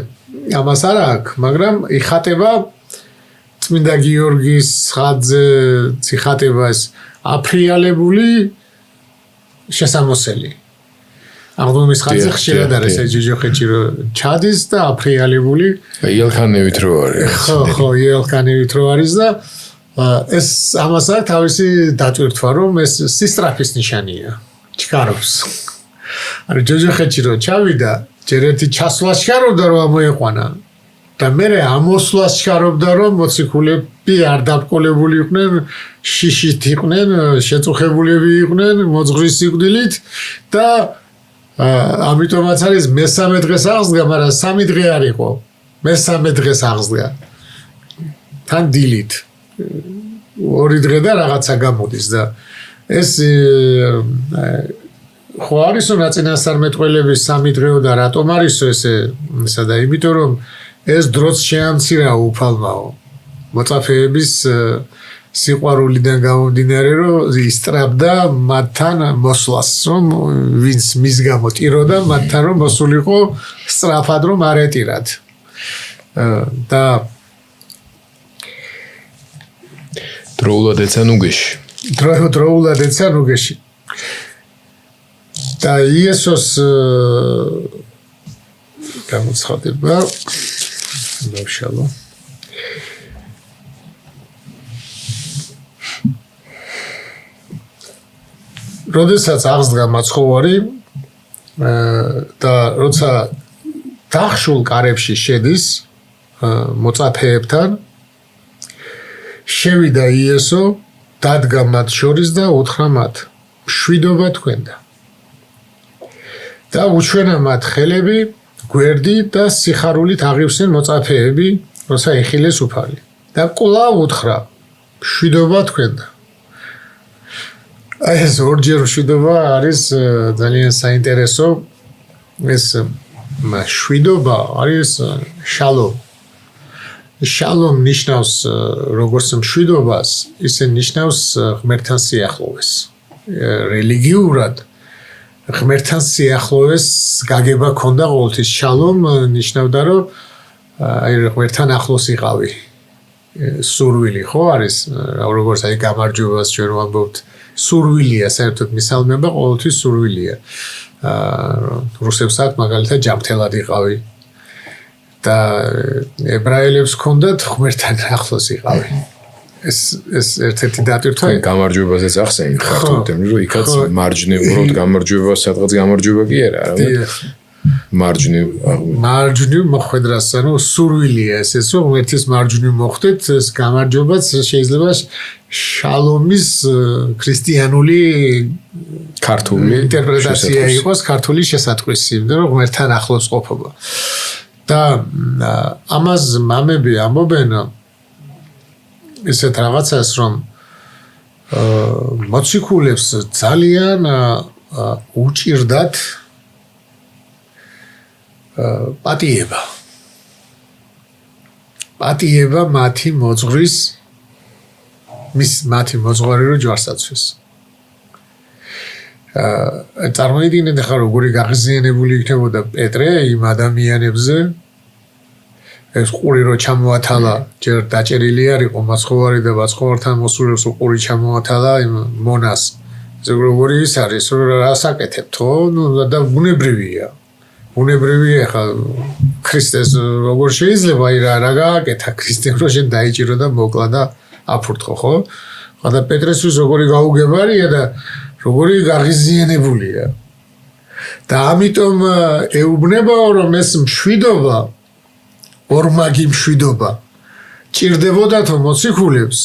ამას არ აქვს, მაგრამ იხატება წმინდა გიორგის ხატზე იხატება ეს აფრიალებული შესამოსელი. აღდგომის ხატზე ხშირად არის ეს ჯოჯოხეთში რო ჩადის და აფრიალებული იელქანევით რო არის. ხო, იელქანევით რო არის და ეს ამას აქვს თავისი დატვირთვა, რომ ეს სისტრაფის ნიშანია. ჩქარობს. ანუ ჯოჯოხეთში რომ ჩავიდა, ჯერ ერთი ჩასვლას ჩქარობდა რომ ამოეყვანა. და მე ამოსვლას ჩქარობდა რომ მოციქულები არ დაბკოლებული იყვნენ, შიშით იყვნენ, შეწუხებულები იყვნენ, მოძღვრის სიკვდილით და ამიტომაც არის მესამე დღეს აღსდგა, მაგრამ 3 დღე არ იყო. მესამე დღეს აღსდგა. თან დილით. 2 დღე და რაღაცა გამოდის და ეს ხო არის რომ წინასწარმეტყველების 3 დღეო და რატომ არისო ესა და იმიტომ რომ ეს დროც შეამცირა უფალმაო მოწაფეების სიყვარულიდან გამომდინარე რომ ისტრაბდა მათთან მოსვლას რომ ვინც მის გამო ტიროდა მათთან რომ მოსულიყო სწრაფად რომ არ ეტირათ და დროულად ეცა ნუგეში დროულად ეცა ნუგეში და იესოს გამოცხადება დავშალო როდესაც აღსდგა მაცხოვარი და როცა დახშულ კარებში შედის მოწაფეებთან შევიდა იესო დადგა მათ შორის და უთხრა მათ მშვიდობა თქვენდა და უჩვენა მათ ხელები გვერდი და სიხარულით აღივსნენ მოწაფეები როცა ეხილეს უფალი და კვლავ უთხრა მშვიდობა თქვენდა ეს ორჯერ მშვიდობა არის ძალიან საინტერესო ეს მშვიდობა არის შალომ შალომ ნიშნავს როგორც მშვიდობას ისე ნიშნავს ღმერთთან სიახლოვეს რელიგიურად ღმერთთან სიახლოვეს გაგება ქონდა ყოველთვის შალომ ნიშნავდა რომ აი ღმერთთან ახლოს იყავი სურვილი ხო არის როგორც აი გამარჯვებას ჩვენ ვამბობთ სურვილია საერთოდ მისალმება ყოველთვის სურვილია რუსებსაც მაგალითად ჯამთელად იყავი და ებრაელებს ჰქონდათ ღმერთთან ახლოს იყავი ეს ერთ-ერთი დატვირთვა გამარჯვებაზეც ახსენეთ ხართუმ რომ იქაც მარჯვნივ უბრალოდ გამარჯვება სადღაც გამარჯვება კი არა მარჯვნივ მოხვედრას ანუ სურვილია ეს რომ ღმერთის მარჯვნივ მოხვდეთ ეს გამარჯვებაც შეიძლება შალომის ქრისტიანული ქართული ინტერპრეტაცია იყოს ქართული შესატყვისი რომ ღმერთთან ახლოს ყოფობა და ამას მამები ამბობენ ესეთ რაღაცას რომ მოციქულებს ძალიან უჭირდათ პატიება მათი მოძღვრის მათი მოძღვარი რო ჯვარს აცვეს წარმოიდგინეთ ახლა როგორი გაღიზიანებული იქნებოდა პეტრე იმ ადამიანებზე ეს ყური რო ჩამოათალა ჯერ დაჭერილი არ იყო მაცხოვარი და მაცხოვართან მოსულებს ყური ჩამოათალა იმ მონას ზოგიერთი ის არის რომ რასაკეთებთ ხო ნუ და ბუნებრივია ახლა ქრისტეს როგორ შეიძლება აი რა გააკეთა ქრისტემ რო შენ დაიჭირო და მოკლა და აფურთხო ხო ხოდა პეტრესთვის როგორი გაუგებარია და როგორი გაღიზიანებულია და ამიტომ ეუბნებაო რომ ეს მშვიდობა ორმაგი მშვიდობა ჭირდებოდათ მოციქულებს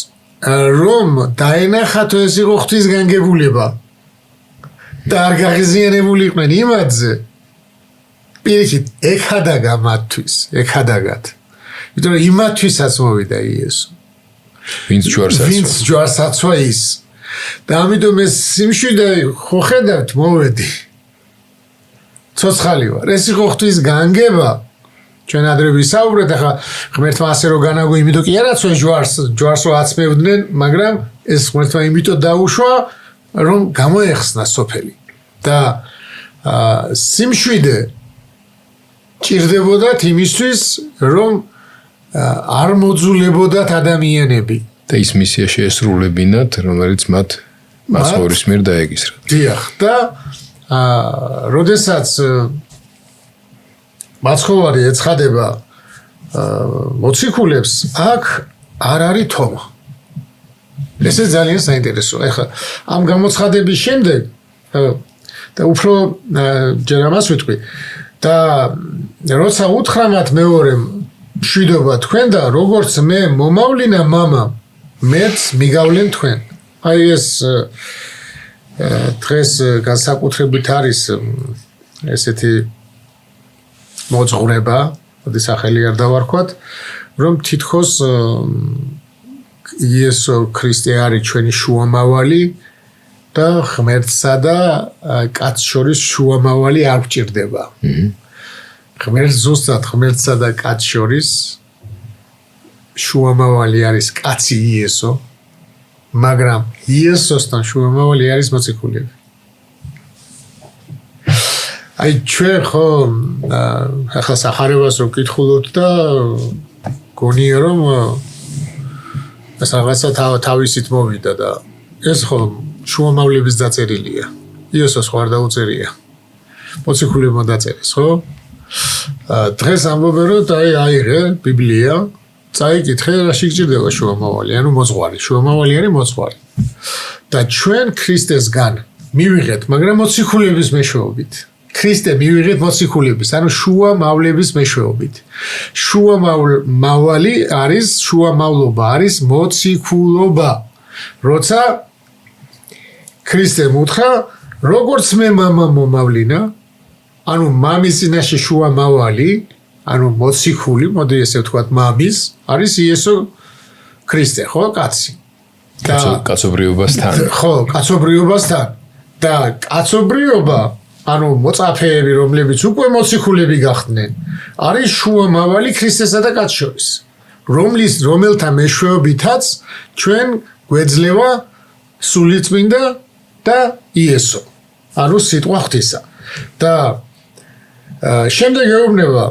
რომ დაენახათ ეს იყო ღვთისგანგებულება და არ გაღიზიანებული იყვნენ იმადზე პირიქით ეხადაგა მათთვის ეხადაგათ იმიტომ რომ იმათთვისაც მოვიდა იესო ვინც ჯვარს აცვა ის და ამიტომ ეს სიმშვიდე ხო ხედავთ მოვედი ცოცხალი ვარ ეს იყო ღვთისგანგება ჩვენ ადრე ვისაუბრეთ ახლა ღმერთმა ასე რომ განაგო იმიტომ კი არა ცოტა ჯვარს რო აცმევდნენ მაგრამ ეს ღმერთმა იმიტომ დაუშვა რომ გამოეხსნა სოფელი და სიმშვიდე ჭირდებოდათ იმისთვის რომ არ მოძულებოდათ ადამიანები და ის მისია შეესრულებინათ რომელიც მათ მაცხოვრის მიერ დაეკისრათ დიახ და როდესაც მაცხოვარი ეცხადება მოციქულებს აქ არ არის თომა ესე ძალიან საინტერესოა. ეხლა ამ გამოცხადების შემდეგ და უფრო ჯერ ამას ვიტყვი და როცა უთხრა მათ მეორემ მშვიდობა თქვენ და როგორც მე მომავლინა მამა მეც მიგავლენ თქვენ. აი ეს დღეს განსაკუთრებით არის ესეთი მოძღვრება, მოდი სახელი არ დავარქვათ, რომ თითქოს იესო ქრისტე არის ჩვენი შუამავალი და ღმერთსა და კაცს შორის შუამავალი არ გვჭირდება. ზუსტად ღმერთსა და კაცს შორის შუამავალი არის კაცი იესო, მაგრამ იესოსთან შუამავალი არის მოციქულები. აი ჩვენ ხო ახლა სახარებას რო ვკითხულობთ და გონია რომ ეს რაღაცა თავისით მოვიდა და ეს ხო შუამავლების დაწერილია. იესოს ხო არ დაუწერია. მოციქულებმა დაწერეს, ხო? დღეს ამბობენ რომ აიღე ბიბლია, წაიკითხე რაში გჭირდება შუამავალი, ანუ მოძღვარი. შუამავალი არის მოძღვარი. და ჩვენ ქრისტესგან მივიღეთ, მაგრამ მოციქულების მეშვეობით. ქრისტე მივიღეთ მოციქულების, ანუ შუამავლების მეშვეობით. შუამავალი არის, შუამავლობა არის მოციქულობა. როცა ქრისტემ უთხრა, როგორც მე მამა მომავლინა, ანუ მამის წინაშე შუამავალი, ანუ მოციქული, მოდი ესე ვთქვათ, მამის, არის იესო ქრისტე, ხო, კაცი. კაცობრიობასთან. ხო, კაცობრიობასთან. და კაცობრიობა, ანუ მოწაფეები, რომლებიც უკვე მოციქულები გახდნენ, არის შუამავალი ქრისტესა და კაცს შორის. რომელთა მეშვეობითაც ჩვენ გვეძლევა სულიწმინდა და იესო. ანუ სიტყვა ღვთისა. და შემდეგ ეუბნება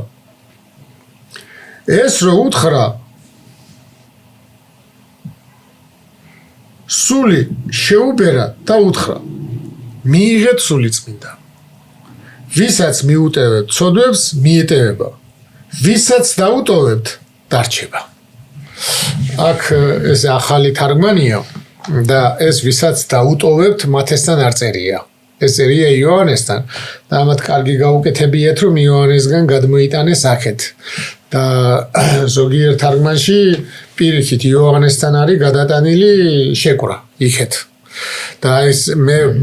ეს რო უთხრა სული შეუბერა და უთხრა მიიღეთ სულიწმინდა. ვისაც მიუტევებთ ცოდვებს მიეტევება. ვისაც დაუტოვებთ დარჩება. აქ ეს ახალი თარგმანია და ეს ვისაც დაუტოვებთ მათესთან არ წერია. ეს წერია იოანესთან და ამათ კარგი გაუკეთებიათ რომ იოანესგან გადმოიტანეს აქეთ. და ზოგიერთ თარგმანში პირიქით იოანესთან არის გადატანილი შეკვრა იქეთ. და ეს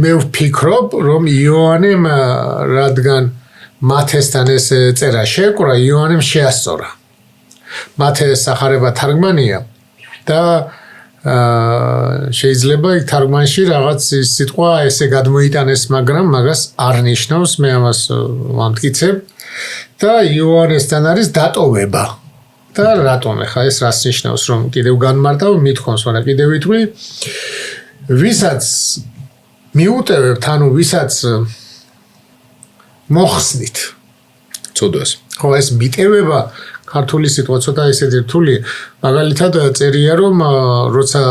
მე ვფიქრობ რომ იოანემ რადგან მათესთან ეს წერა შეკვრა იოანემ შეასწორა. მათეს სახარება თარგმანია და შეიძლება იქ თარგმანში რაღაც სიტყვა ესე გადმოიტანეს, მაგრამ მაგას არ ნიშნავს, მე ამას ვამტკიცებ და იოანესთან არის დატოვება. და რატომ ახლა ეს რას ნიშნავს, რომ კიდევ განმარტავ მithქონს, მაგრამ კიდევ ვიტყვი, ვისაც მიუტევებთ, ანუ ვისაც მოხსნით ცოდვას. ხო, ეს მიტევება ქართული სიტყვა ცოტა ისეთი რთული, მაგალითად წერია რომ როცა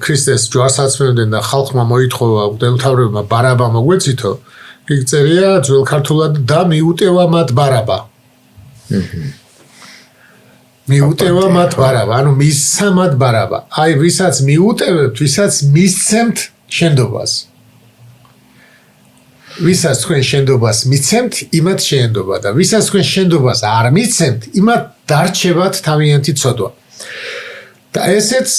ქრისტეს ჯვარს აცმევდნენ და ხალხმა მოითხოვა მღვდელმთავრებმა ბარაბა მოგვეცითო, იქ წერია ძველ ქართულად და მიუტევა მათ ბარაბა. მიუტევა მათ ბარაბა, ანუ მისცა მათ ბარაბა. აი ვისაც მიუტევებთ, ვისაც მისცემთ შენდობას. ვისაც თქვენ შენდობას მიცემთ, იმათ შეენდობა და ვისაც თქვენ შენდობას არ მიცემთ, იმათ დარჩებათ თავიანთი ცოდვა. და ესეც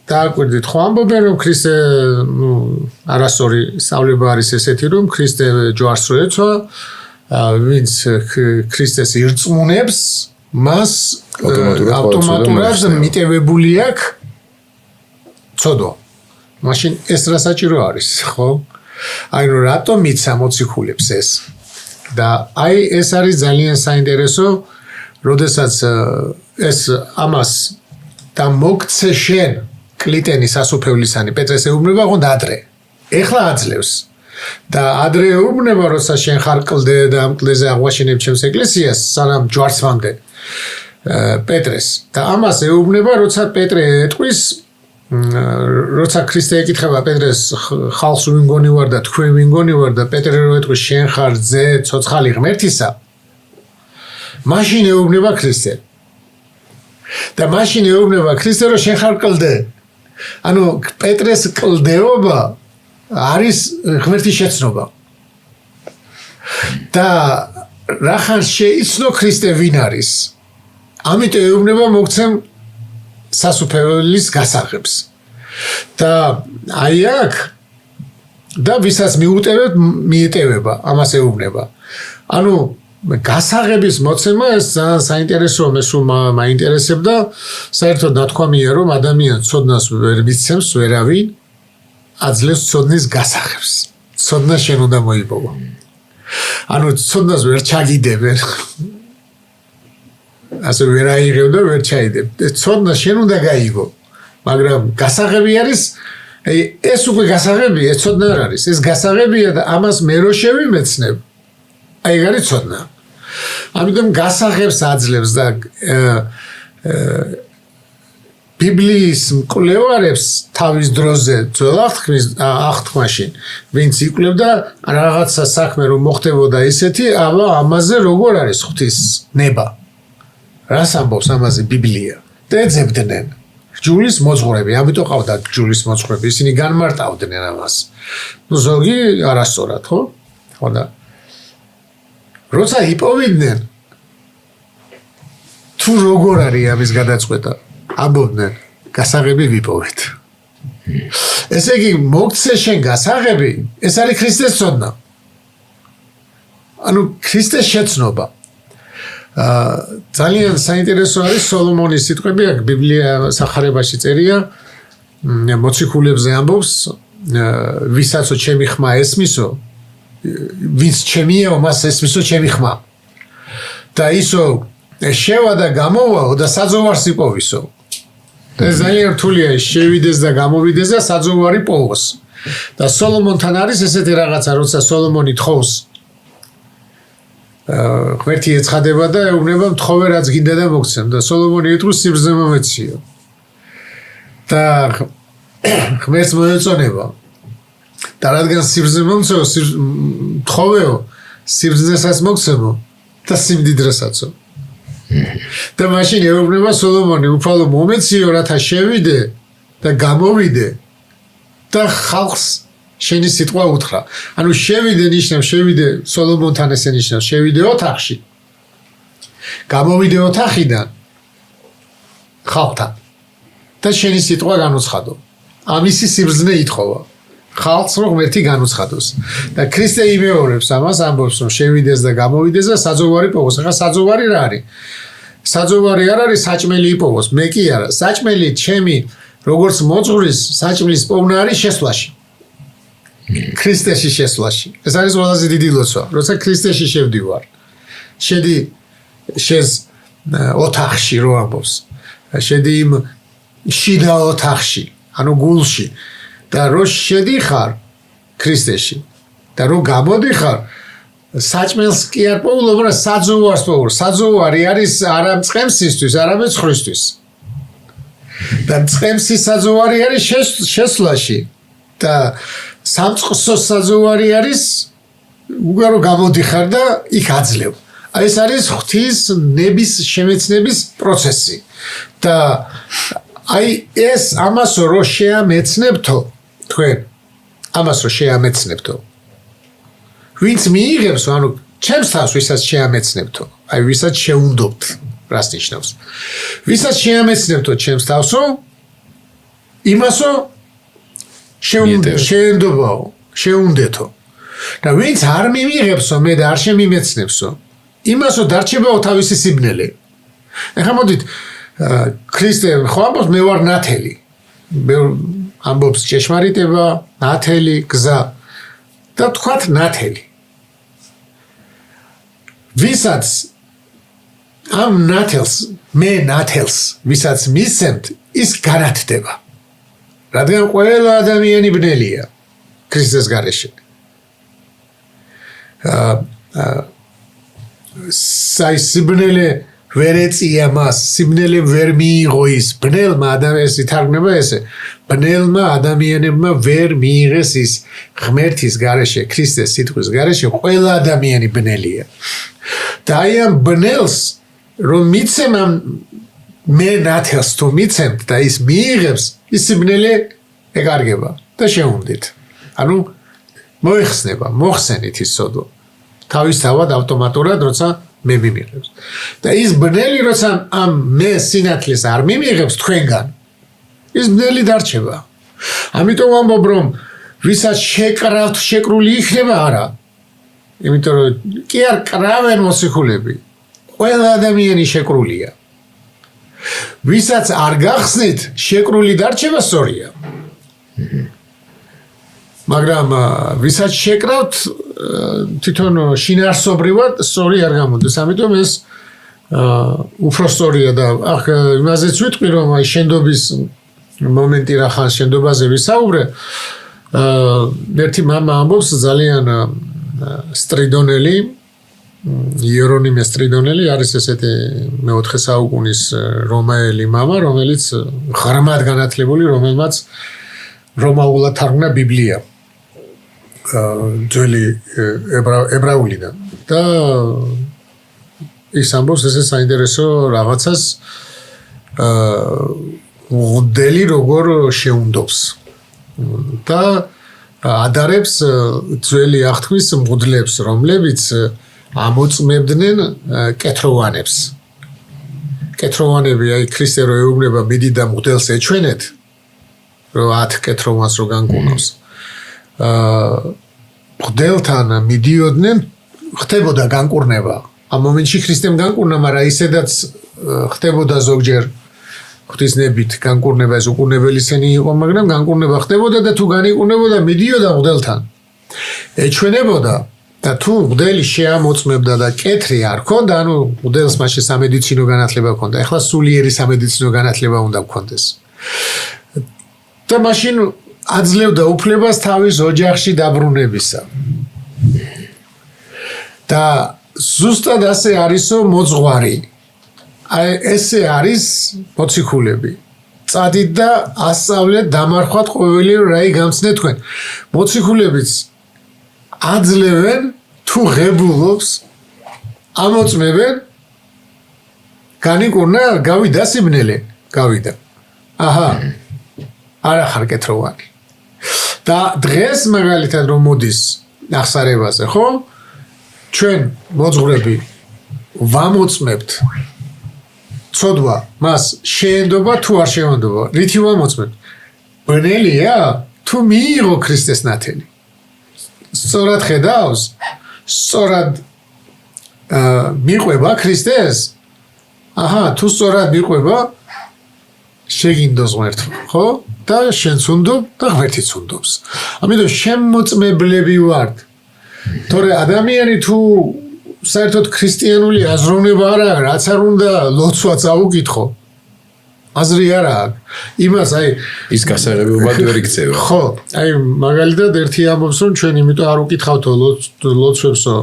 დააკვირდით, ხო ამბობენ რომ ქრისტე, არასწორი სწავლება არის ესეთი, რომ ქრისტე ჯვარს რო ეცვა, ვინც ქრისტეს ირწმუნებს, მას ავტომატურად მიტევებული აქვს ცოდვა. მაშინ ეს რა საჭირო არის, ხო? აი რომ რატომ მიცა მოციქულებს ეს? და აი ეს არის ძალიან საინტერესო, როდესაც ეს ამას და მოგცე შენ კლიტენის ასუფევლისანი პეტრეს ეუბნება, ხონდა ადრე. ეხლა აძლევს. და ადრე ეუბნება, როცა შენ ხარ კლდე და ამ კლდეზე აღვაშენებ ჩემს ეკლესიას, სანამ ჯვარს ვამდე პეტრეს. და ამას ეუბნება, როცა პეტრე ეტყვის, როცა ქრისტე ეკითხება პეტრეს ხალხს ვინ გონი ვარ და თქვენ ვინ გონი ვარ და პეტრე რო ეტყვის შენ ხარ ძე ცოცხალი ღმერთისა, მაშინ ეუბნება ქრისტე. და მაშინ ეუბნება ქრისტე რომ შენ ხარ კლდე. ანუ პეტრეს კლდეობა არის ღმერთის შეცნობა. და რახან შეიცნო ქრისტე ვინ არის. ამიტომ ეუბნება მოგცემ სასუფეველის გასაღებს. და აი აქ და ვისაც მიუტევებ მიეტევება ამას ეუბნება. ანუ გასაღების მოცემა ეს ძალიან საინტერესოა მე სულ მაინტერესებდა საერთოდ ნათქვამია რომ ადამიანს ცოდნას ვერ მიცემს ვერავინ აძლევს ცოდნის გასაღებს. ცოდნა შენ უნდა მოიპოვო. ანუ ცოდნას ვერ ჩაგიდებენ. ასე ვერ აიღებ და ვერ ჩაიდებ. ცოდნა შენ უნდა გაიგო. მაგრამ გასაღები არის ეს უკვე გასაღებია, ეს ცოდნა არ არის. ეს გასაღებია და ამას მე რო შევიმეცნებ. აი ეგ არის ცოდნა. ამიტომ გასაღებს აძლევს და ბიბლიის მკვლევარებს თავის დროზე ძველ აღთქმაში ვინც იკვლევდა რაღაცა საქმე რომ მოხდებოდა ისეთი, აბა ამაზე როგორ არის ღვთის ნება. რას ამბობს ამაზე ბიბლია? და ეძებდნენ. ჯულის მოძღვრები, ამიტომ ყავდა ჯულის მოძღვრები, ისინი განმარტავდნენ ამას. ნუ ზოგი არასწორად, ხო? ხო და როცა იპოვიდნენ თუ როგორ არის ამის გადაწყვეტა, ამბობდნენ გასაღები ვიპოვეთ. ესე იგი მოგცე შენ გასაღები, ეს არის ქრისტეს ცოდნა. ანუ ქრისტეს შეცნობა. ძალიან საინტერესო არის სოლომონის სიტყვები, აქ ბიბლია სახარებაში წერია, მოციქულებზე ამბობს, ვისაც ჩემი ხმა ესმისო, ვინც ჩემია, მას ესმისო ჩემი ხმა. და ისო შევა და გამოვაო და საძოვარს იპოვისო. ეს ძალიან რთულია, შევიდეს და გამოვიდეს და საძოვარი პოვოს. და სოლომონთან არის ესეთი რაღაცა, როცა სოლომონი თხოვს ღმერთი ეცხადება და ეუბნება მთხოვე რაც გინდა და მოგცემ და სოლომონი ეტყვის სიბრძნე მომეციო. და ღმერთს მოეწონება. და რადგან სიბრძნე მომცემო, მთხოვეო, სიბრძნესაც მოგცემო და სიმდიდრესაცო. და მაშინ ეუბნება სოლომონი, უფალო მომეციო, რათა შევიდე და გამოვიდე და ხალხს შენი სიტყვა უთხრა. ანუ შევიდე ნიშნავს, შევიდე სოლომონთან ესე ნიშნავს, შევიდე ოთახში. გამოვიდე ოთახიდან ხალხთან და შენი სიტყვა განუცხადო. ამისი სიბრძნე ითხოვა. ხალხს რომ ღმერთი განუცხადოს. და ქრისტე იმეორებს ამას, ამბობს რომ შევიდეს და გამოვიდეს და საძოვარი პოვოს. ახლა საძოვარი რა არის? საძოვარი არ არის საჭმელი იპოვოს, მე კი არა. საჭმელი ჩემი როგორც მოძღვრის საჭმლის პოვნა არის შესვლაში. ქრისტეში შესვლაში. ეს არის ყველაზე დიდი ლოცვა. როცა ქრისტეში შევდივარ. შედი შენს ოთახში რო ამბობს. შედი იმ შიდა ოთახში, ანუ გულში. და რო შედიხარ ქრისტეში და რო გამოდიხარ საჭმელს კი არ პოულობ, რა საძოვარს პოულ. საძოვარი არის არა მწყემსისთვის, არამედ ცხვრისთვის. და მწყემსის საძოვარი არის შესვლაში და სამწყსო საძოვარი არის უგარო გამოდიხარ და იქ აძლევ. ეს არის ღვთის ნების შემეცნების პროცესი. და აი ეს ამას რო შეამეცნებთო თქვენ ამას რო შეამეცნებთო ვინც მიიღებს ანუ ჩემს თავს ვისაც შეამეცნებთო აი ვისაც შეუნდობთ რას ნიშნავს ვისაც შეამეცნებთო ჩემს თავსო იმასო შეუნდობაო შეუნდეთო და ვინც არ მიიღებსო მე და არ შემიმეცნებსო იმასო დარჩებაო თავისი სიბნელე ეხლა მოდით ქრისტე ხო ამბობს მე ვარ ნათელი მე ამბობს ჭეშმარიტება ნათელი გზა და თქვათ ნათელი ვისაც ამ ნათელს მე ნათელს ვისაც მისცემთ ის განათდება რადგან ყველა ადამიანი ბნელია ქრისტეს გარეშე სიბნელე ვერ ეწია მას, სიბნელე ვერ მიიღო ის, ბნელმა ადამიანს ითარგმნება ესე, ბნელმა ადამიანებმა ვერ მიიღეს ის ღმერთის გარეშე, ქრისტეს სიტყვის გარეშე, ყველა ადამიანი ბნელია. და აი ამ ბნელს, რომ მიცემ ამ მე ნათელს თუ მიცემთ და ის მიიღებს, ის სიბნელე ეკარგება და შეუნდით. ანუ მოიხსენით ის სოდო. თავისთავად ავტომატურად როცა მე მიმიღებს. და ის ბნელი როცა ამ მე სინათლეს არ მიმიღებს თქვენგან, ის ბნელი დარჩება. ამიტომ ვამბობ რომ ვისაც შეკრავთ შეკრული იქნება არა. იმიტომ რომ კი არ კრავენ მოციქულები. ყველა ადამიანი შეკრულია. ვისაც არ გახსნით შეკრული დარჩება სწორია. მაგრამ ვისაც შეკრავთ თვითონ შინაარსობრივად სწორი არ გამოდის. ამიტომ ეს უფრო სწორია და ახ იმაზეც ვიტყვი რომ აი შენდობის მომენტი რა ხან შენდობაზე ვისაუბრე. ერთი მამა ამბობს ძალიან სტრიდონელი იერონიმე სტრიდონელი არის ესეთი მე-4 საუკუნის რომაელი მამა, რომელიც ღრმად განათლებული, რომელმაც რომაულად თარგმნა ბიბლია. ძველი ებრაულიდან. და ის ამბობს ესე საინტერესო რაღაცას მოდელი როგორ შეუნდობს. და ადარებს ძველი აღთქმის მღვდლებს, რომლებიც ამოწმებდნენ კეთროვანებს. კეთროვანები აი ქრისტე რო ეუბნება მიდი და მღვდელს ეჩვენეთ, რომ 10 კეთროვანს რო განკურნავს. მღვდელთან მიდიოდნენ, ხდებოდა განკურნება. ამ მომენტში ქრისტემ განკურნა, მაგრამ ისედაც ხდებოდა ზოგჯერ ღვთისნებით განკურნება, ეს უკურნებელისენი იყო, მაგრამ განკურნება ხდებოდა და თუ განიკურნებოდა, მიდიოდა მღვდელთან. ეჩვენებოდა და თუ მღვდელი შეამოწმებდა და კეთრი არ ქონდა, ანუ მღვდელს მაშინ სამედიცინო განათლება ქონდა. ეხლა სულიერი სამედიცინო განათლება უნდა გქონდეს. და მაშინ აძლევდა უფლებას თავის ოჯახში დაბრუნებისა. და ზუსტად ასე არისო მოძღვარი. აი ესე არის მოციქულები. წადით და ასწავლეთ, დამარხვათ ყოველი რაი გამცნეთ თქვენ. მოციქულებიც აძლევენ თუ ღებულობს ამოწმებენ განიკურნა გავიდა სიბნელე გავიდა აჰა არა ხარ კეთროვანი და დღეს მაგალითად რომ მოდის ახსარებაზე ხო ჩვენ მოძღვრები ვამოწმებთ ცოდვა მას შეენდობა თუ არ შეენდობა რითი ვამოწმებთ ბნელია თუ მიიღო ქრისტეს ნათელი სწორად ხედავს სწორად მიყვება ქრისტეს აჰა თუ სწორად მიყვება შეგინდოს ღმერთმა ხო და შენც უნდობ და ღმერთიც უნდობს ამიტომ შემოწმებლები ვართ თორე ადამიანი თუ საერთოდ ქრისტიანული აზროვნება არ აქვს რაც არ უნდა ლოცვა წაუკითხო აზრი არ აქვს იმას აი ის გასაღებებად ვერ იქცევა ხო აი მაგალითად ერთი ამბობს რომ ჩვენ იმიტომ არ უკითხავთო ლოცვებსო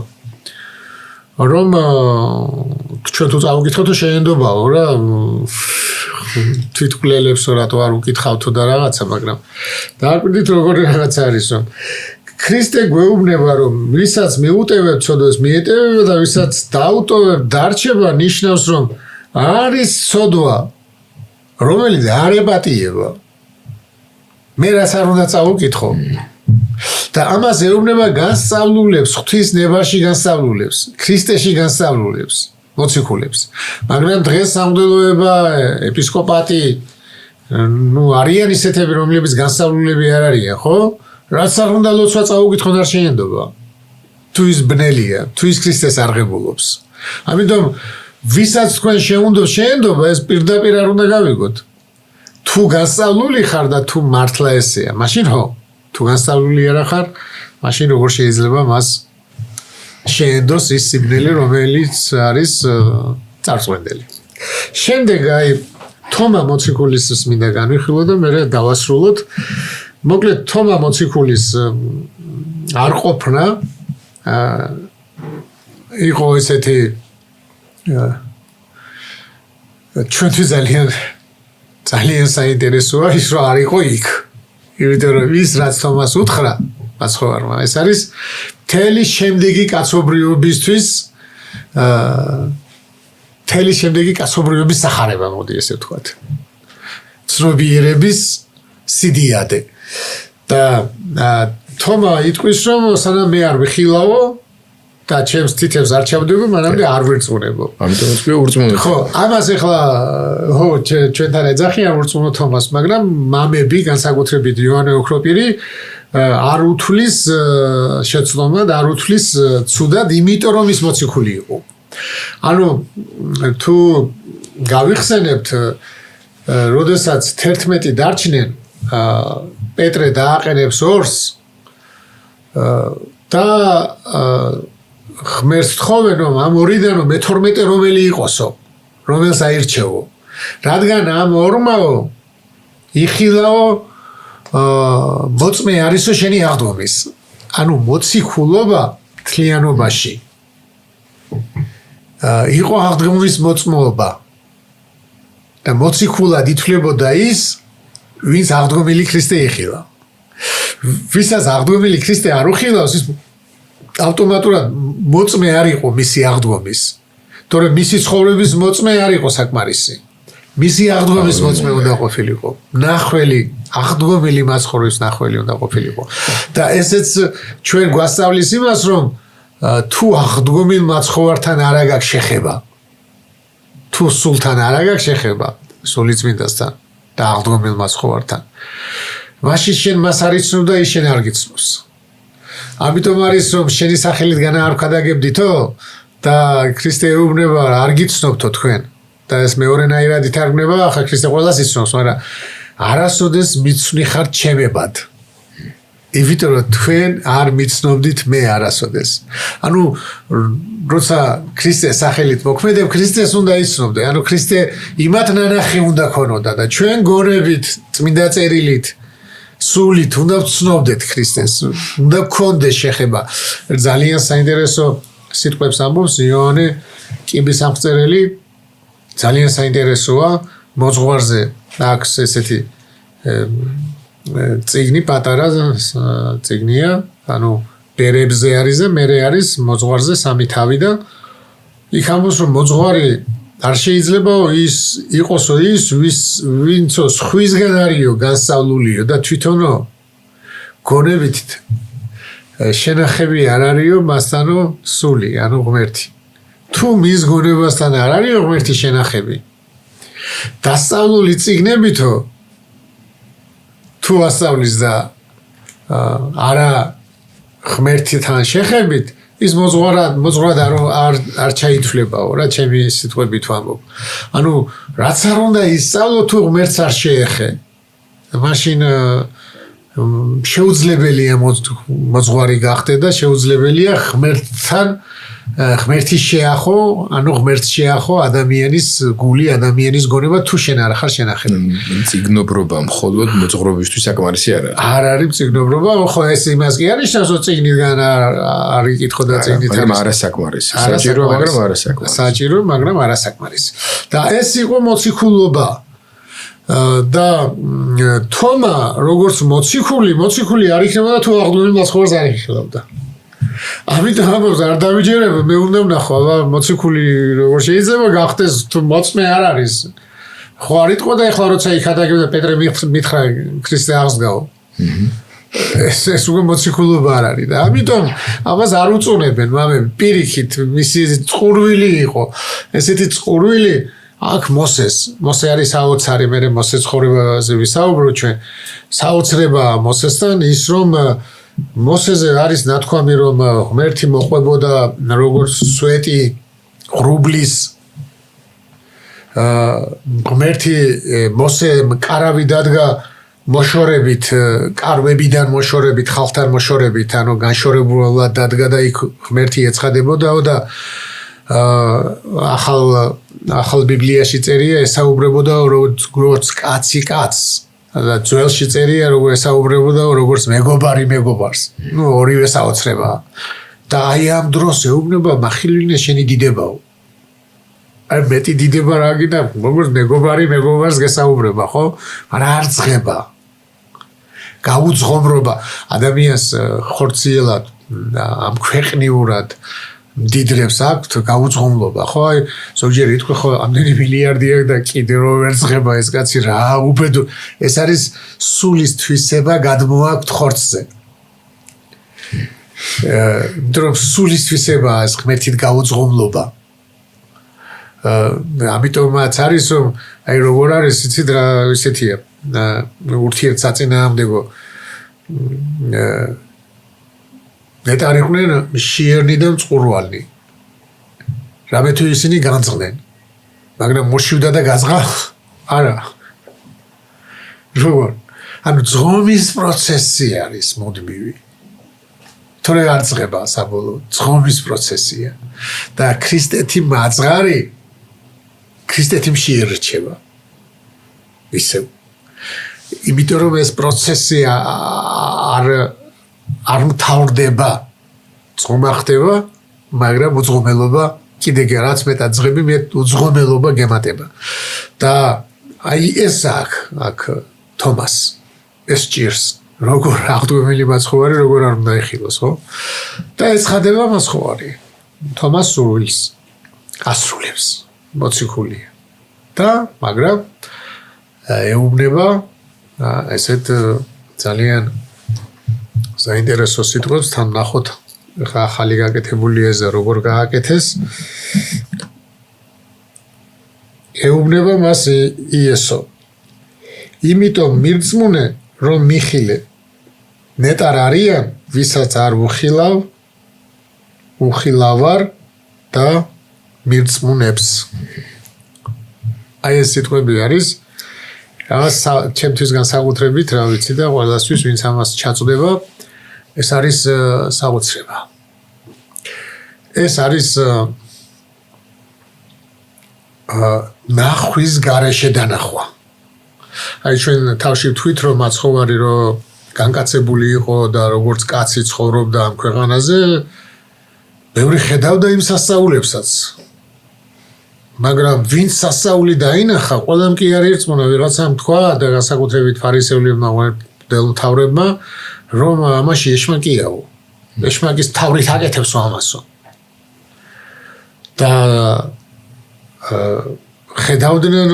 რომ ჩვენ თუ წაუკითხავთო შეენდობაო რა თვითკვლელებსო რატო არ უკითხავთო და რაღაცა მაგრამ დააკვირდით როგორი რაღაც არის რომ ქრისტე გვეუბნება რომ ვისაც მიუტევებ ცოდვას მიეტევება და ვისაც დაუტოვებ დარჩება ნიშნავს რომ არის ცოდვა რომელიც არ ებატიება მე რაც არ უნდა წაუკითხო და ამას ეუბნება განსწავლულებს ღვთის ნებაში განსწავლულებს ქრისტეში განსწავლულებს მოციქულებს მაგრამ დღეს სამღვდელოება ეპისკოპატი ნუ არიან ისეთები რომლებიც განსწავლულები არ არიან ხო რაც არ უნდა ლოცვა წაუკითხონ არ შეენდობა თუ ის ბნელია თუ ის ქრისტეს არღებულობს ამიტომ ვისაც თქვენ შეუნდობს შეენდობა ეს პირდაპირ არ უნდა გავიგოთ თუ განსწავლული ხარ და თუ მართლა ესეა მაშინ ხო თუ განსწავლული არ ხარ მაშინ როგორ შეიძლება მას შეენდოს ის სიბნელე რომელიც არის წარწმენდელი შემდეგ აი თომა მოციქულის მინდა განვიხილო და მე დავასრულოთ მოკლედ თომა მოციქულის არ ყოფნა იყო ესეთი ჩვენთვის ძალიან საინტერესოა ის რომ არ იყო იქ იმიტომ რომ ის რაც თომას უთხრა მაცხოვარმა ეს არის მთელი შემდეგი კაცობრიობისთვის მთელი შემდეგი კაცობრიობის სახარება, მოდი ესე ვთქვათ. ცნობიერების სიდიადე. და თომა იტყვის, რომ სანამ მე არ ვიხილავო და ჩემს თითებს არ ჩავდებო, მანამდე არ ვერწმუნებო. ამიტომაც მე ვურწმუნებ. ხო, ამას ეხლა ჩვენთან ეძახიან ვურწმუნო თომას, მაგრამ მამები, განსაკუთრებით იოანე ოქროპირი არ უთვლის შეცდომად, არ უთვლის ცუდად, იმიტომ რომ ის მოციქული იყო. ანუ თუ გავიხსენებთ, როდესაც 11 დარჩნენ, პეტრე დააყენებს ორს და ღმერთს თხოვენ, რომ ამ ორიდან მე-12 რომელი იყოსო, რომელს აირჩევო. რადგან ამ ორმაო იხილაო მოწმე არისო შენი აღდგომის. ანუ მოციქულობა თლიანობაში იყო აღდგომის მოწმობა. და მოციქულად ითვლებოდა ის, ვინც აღდგომილი ქრისტე იხილა. ვისაც აღდგომილი ქრისტე არ უხილავს, ის ავტომატურად მოწმე არ იყო მისი აღდგომის. თორემ მისი ცხოვრების მოწმე არ იყო საკმარისი. მისი აღდგომის მოწმე უნდა ყოფილიყო. ნახველი, აღდგომილი მაცხოვრების ნახველი უნდა ყოფილიყო. და ესეც ჩვენ გვასწავლის იმას, რომ თუ აღდგომილ მაცხოვართან არ აქვს შეხება, თუ სულთან არ აქვს შეხება, სულიწმინდასთან და აღდგომილ მაცხოვართან, მაშინ შენ მას არ იცნობ და ის შენ არ გიცნობს. ამიტომ არის რომ შენი სახელით განა არ ვქადაგებდითო და ქრისტე ეუბნება არ გიცნობთო თქვენ და ეს მეორენაირად ითარგმნება, ახლა ქრისტე ყველას იცნობს, მაგრამ არასოდეს მიცვნი ხარ ჩემებად. იმიტომ რომ თქვენ არ მიცნობდით მე არასოდეს. ანუ როცა ქრისტეს სახელით მოქმედებ, ქრისტეს უნდა იცნობდე. ანუ ქრისტე იმათ ნანახი უნდა ქონოდა და ჩვენ გონებით, წმინდა წერილით, სულით უნდა ვცნობდეთ ქრისტეს. უნდა გქონდეს შეხება. ძალიან საინტერესო სიტყვებს ამბობს იოანე კიბის ამღწერელი. ძალიან საინტერესოა მოძღვარზე აქვს ესეთი წიგნი, პატარა წიგნია, ანუ ბერებზე არის და მერე არის მოძღვარზე სამი თავი და იქ ამბობს რომ მოძღვარი არ შეიძლება ის იყოსო ის ვინცო სხვისგან არისო განსწავლულიო და თვითონო გონებით შენახები არ არისო მასთანო სული, ანუ ღმერთი. თუ მის გონებასთან არ არისო ღმერთი შენახები. დასწავლული წიგნებითო თუ ასწავლის და არა ღმერთთან შეხებით, ის მოძღვრად არ ჩაითვლებაო რა, ჩემი სიტყვებით ვამბობ. ანუ რაც არ უნდა ისწავლო, თუ ღმერთს არ შეეხე, მაშინ შეუძლებელია მოძღვარი გახდე და შეუძლებელია ღმერთთან ღმერთის შეახო, ანუ ღმერთს შეახო ადამიანის გული, ადამიანის გონება თუ შენ არ ხარ შენახები. წიგნობრობა მხოლოდ მოძღვრობისთვის საკმარისი არ არის. არ არის წიგნობრობა, ხო ეს იმას კი არნიშნავს, რომ წიგნიდან არ იკითხო და წიგნით არის არასაკმარისი. საჭირო, მაგრამ არასაკმარისი. საჭირო, მაგრამ არასაკმარისი. და ეს იყო მოციქულობა. და თომა როგორც მოციქული არ იქნებოდა თუ აღდგომილ მაცხოვარს არ იხილავდა. ამიტომ ამბობს არ დავიჯერებ, მე უნდა ვნახო, მოციქული როგორ შეიძლება გახდეს თუ მოწმე არ არის. ხო არ იტყვა და ეხლა როცა იქადაგებდა პეტრე მითხრა ქრისტე აღსდგაო. ეს უკვე მოციქულობა არ არის და ამიტომ ამას არ უწუნებენ მამები პირიქით, მისი წყურვილი იყო. ესეთი წყურვილი აქ მოსე არის საოცარი, მე მოსე ცხოვრებაზე ვისაუბრო ჩვენ. საოცრება მოსესთან ის რომ მოსეზე არის ნათქვამი რომ ღმერთი მოყვებოდა როგორც სვეტი ღრუბლის ღმერთი მოსე კარავი დადგა მოშორებით, კარვებიდან მოშორებით, ხალხთან მოშორებით, ანუ განშორებულად დადგა და იქ ღმერთი ეცხადებოდაო და ახალ ბიბლიაში წერია ესაუბრებოდა როგორც კაცი კაცს და ძველში წერია როგორ ესაუბრებოდა როგორც მეგობარი მეგობარს. ნუ ორივე საოცრებაა. და აი ამ დროს ეუბნება მახილვინე შენი დიდებაო. აი მეტი დიდება რა გინდა, როგორც მეგობარი მეგობარს გესაუბრება, ხო? მაგრამ არ ძღება. გაუძღომრობა ადამიანს ხორციელად ამ ქვეყნიურად დიდრებს აქვთ გაუძღომლობა, ხო? აი ზოგჯერ ითქვი ხო, ამდენი მილიარდი აქვს და კიდე რო ვერცხება ეს კაცი რა უბედურ. ეს არის სულის თვისება გადმოაქვთ ხორცზე. დრო სულის თვისებაა ეს ღმერთით გაუძღომლობა. ამიტომაც არის რომ აი როგორ არის იცით რა ისეთია ურთიერთსაწინააღმდეგო ნეტარიყვნენ შიერნი და მწყურვალი. რამე თუ ისინი განწყდნენ. მაგრამ მოშივდა და გაზღა? არა. როგორ? ანუ ძღომის პროცესი არის მუდმივი. თორე არ ძღება საბოლოოდ, ძღომის პროცესია. და ქრისტეთი მაძღარი ქრისტეთი შეერჩება. ისევ. იმიტომ რომ ეს პროცესი არ მთავრდება. ძღომა ხდება, მაგრამ უძღომელობა კიდე რაც მეტად ძღები, მეტ უძღომელობა გემატება. და აი ეს აქ თომას ეს ჭირს. როგორ აღდგომილი მაცხოვარი, როგორ არ უნდა ეხილოს, ხო? და ეცხადება მაცხოვარი. თომას სურვილს ასრულებს. მოციქულია. და მაგრამ ეუბნება ესეთ ძალიან საინტერესო სიტყვებს თან ნახოთ. ხა ახალი გაკეთებული ეს როგორ გააკეთეს. ეუბნება მას იესო. იმიტომ მირწმუნე რომ მიხილე ნეტარ არიან ვისაც არ უხილავარ და მირწმუნებს. აი ეს სიტყვები არის რაღაც ჩემთვის განსაკუთრებით რა ვიცი და ყველასთვის ვინც ამას ჩაწვდება ეს არის საოცრება. ეს არის ნახვის გარეშე დანახვა. აი ჩვენ თავში ვთქვით რომ მაცხოვარი რომ განკაცებული იყო და როგორც კაცი ცხოვრობდა ამ ქვეყანაზე ბევრი ხედავდა იმ სასწაულებსაც. მაგრამ ვინც სასწაული დაინახა, ყველამ კი არ ირწმუნა, ვიღაცამ თქვა და განსაკუთრებით ფარისევლებმა მთავრებმა, რომ ამაში ეშმაკიაო. ეშმაკის თავრით აკეთებსო ამასო. და ხედავდნენ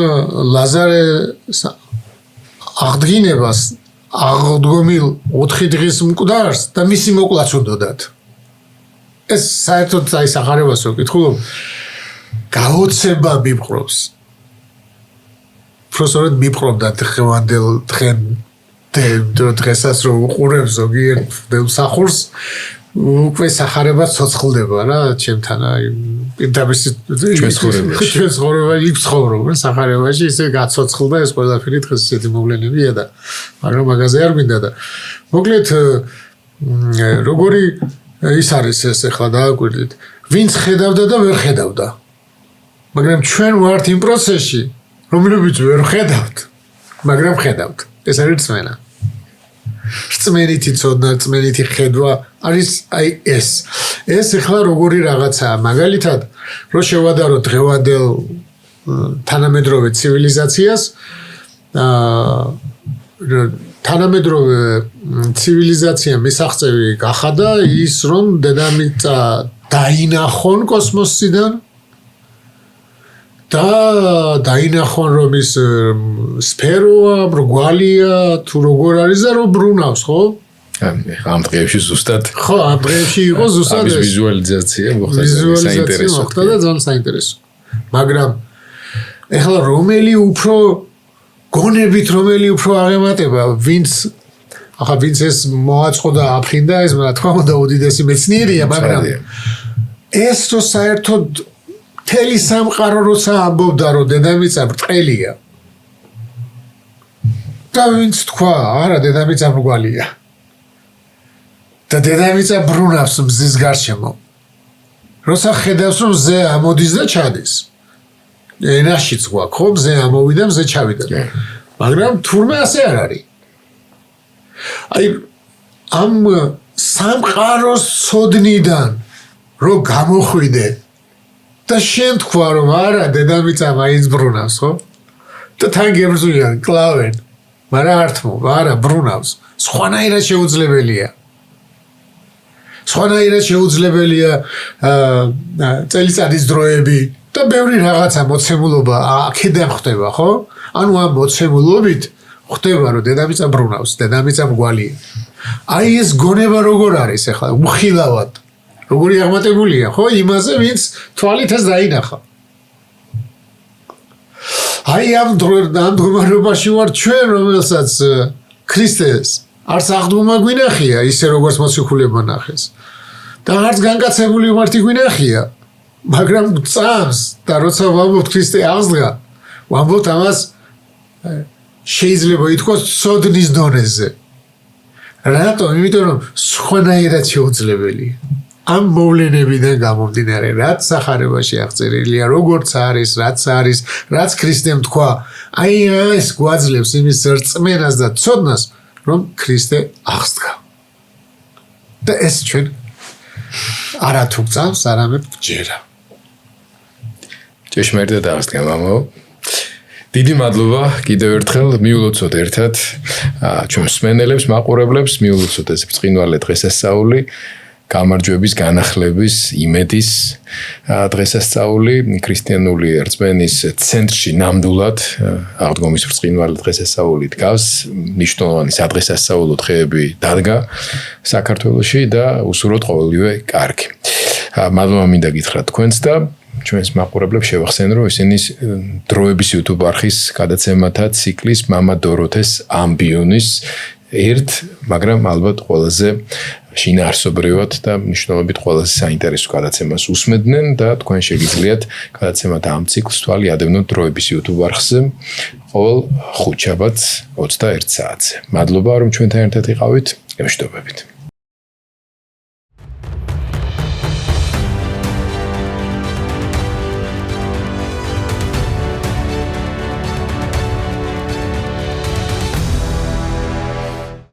ლაზარეს აღდგინებას, აღდგომილ 4 დღის მკვდარს და მისი მოკლაც უნდათ. ეს საერთოდ აი სახარებასო კითხულობ გაოცება მიპყრობს. პროფესორად მიპყრობდა დღესაც რომ უყურებს ზოგიერთ მსახურს უკვე სახარება ცოცხლდება რა ჩემთან აი პირდაპირ ჩვენ ცხოვრება იქ ცხოვრობ სახარებაში ისე გაცოცხლდა ეს ყველაფერი დღეს ისეთი მოვლენებია და მაგრამ მაგაზე არ მინდა და მოკლედ როგორი ის არის ეს ახლა დააკვირდით ვინც ხედავდა და ვერ ხედავდა მაგრამ ჩვენ ვართ იმ პროცესში რომლებიც ვერ ხედავთ მაგრამ ხედავთ ეს არის წმენა რწმენითი ცოდნა რწმენითი ხედვა არის აი ეს ახლა როგორი რაღაცაა მაგალითად რო შევადარო დღევანდელ თანამედროვე ცივილიზაციას თანამედროვე ცივილიზაცია მისაღწევი გახადა ის რომ დედამიწა დაინახონ კოსმოსიდან და დაინახონ რომ ის სფეროა, მრგვალია, თუ როგორ არის და რომ ბრუნავს, ხო? ამ დღეებში ზუსტად. ხო, ამ დღეებში იყო ზუსტად ეს ვიზუალიზაცია მოხდა საინტერესო. მოხდა და ძალიან საინტერესო. მაგრამ ეხლა რომელი უფრო გონებით რომელი უფრო აღემატება, ვინც ეს მოაწყო და აფრინდა, ეს რა თქმა უნდა უდიდესი მეცნიერია, მაგრამ ეს რო საერთოდ თელი სამყარო როცა ამბობდა რომ დედამიწა ბრტყელია და ვინც თქვა არა დედამიწა მრგვალია და დედამიწა ბრუნავს მზის გარშემო როცა ხედავს რომ ზე ამოდის და ჩადის ენაშიც გვაქვს ხო მზე ამოვიდა მზე ჩავიდა მაგრამ თურმე ასე არ არის აი ამ სამყაროს ცოდნიდან რომ გამოხვიდე და შენ თქვა რომ არა დედამიწა მაინც ბრუნავს ხო და თან გებრძვიან კლავენ მაგრამ არ თმობ არა ბრუნავს სხვანაირად შეუძლებელია სხვანაირად შეუძლებელია წელიწადის დროები და ბევრი რაღაცა მოცემულობა აქედან ხდება, ხო? ანუ ამ მოცემულობით ხდება, რომ დედამიწა ბრუნავს, დედამიწა მგვალია. აი ეს გონება როგორ არის ახლა უხილავად. როგორი აღმატებულია, ხო? იმაზე, ვინც თვალითაც დაინახა. აი ამ მდგომარეობაში ვარ ჩვენ, რომელსაც ქრისტეს არც აღდგომა გვინახია, ისე როგორც მოციქულებმა ნახეს. და არც განკაცებული ვართ გვინახია, მაგრამ წამს და როცა ვამბობთ ქრისტე აღსდგა, ვამბობთ ამას შეიძლება ითქვას ცოდნის დონეზე. რატომ? იმიტომ რომ სხვანაირად შეუძლებელია. ამ მოვლენებიდან გამომდინარე, რაც სახარებაში აღწერილია, როგორც არის, რაც ქრისტემ თქვა, აი ეს გვაძლევს იმის რწმენას და ცოდნას, რომ ქრისტე აღსდგა. და ეს ჩვენ არათუ გწევს, არამედ ჯერა. ჭეშმარიტად აღსდგა, მამაო. დიდი მადლობა კიდევ ერთხელ მიულოცოთ ერთად ჩვენ მსმენელებს, მაყურებლებს, მიულოცოთ ეს ბრწყინვალე დღესასწაული. გამარჯვების, განახლების, იმედის დღესასწაული ქრისტიანული რწმენის ცენტრში ნამდვილად აღდგომის ბრწყინვალე დღესასწაული დგას, მნიშვნელოვანი სადღესასწაულო დღეები დადგა საქართველოში და უსურვოთ ყოველივე კარგი. მადლობა მინდა გითხრათ თქვენს და ჩვენს მაყურებლებს შევახსენო, რომ ისინი დროების YouTube არხის გადაცემათა ციკლის მამა დოროთეს ამბიონის მაგრამ ალბათ ყველაზე შინაარსობრივად და მნიშვნელობით ყველაზე საინტერესო გადაცემას უსმენდნენ და თქვენ შეგიძლიათ გადაცემათა ამ ციკლს თვალი ადევნოთ დროების YouTube არხზე ყოველ ხუთშაბათს 21 საათზე. მადლობა რომ ჩვენთან ერთად იყავით. გემშვიდობებით.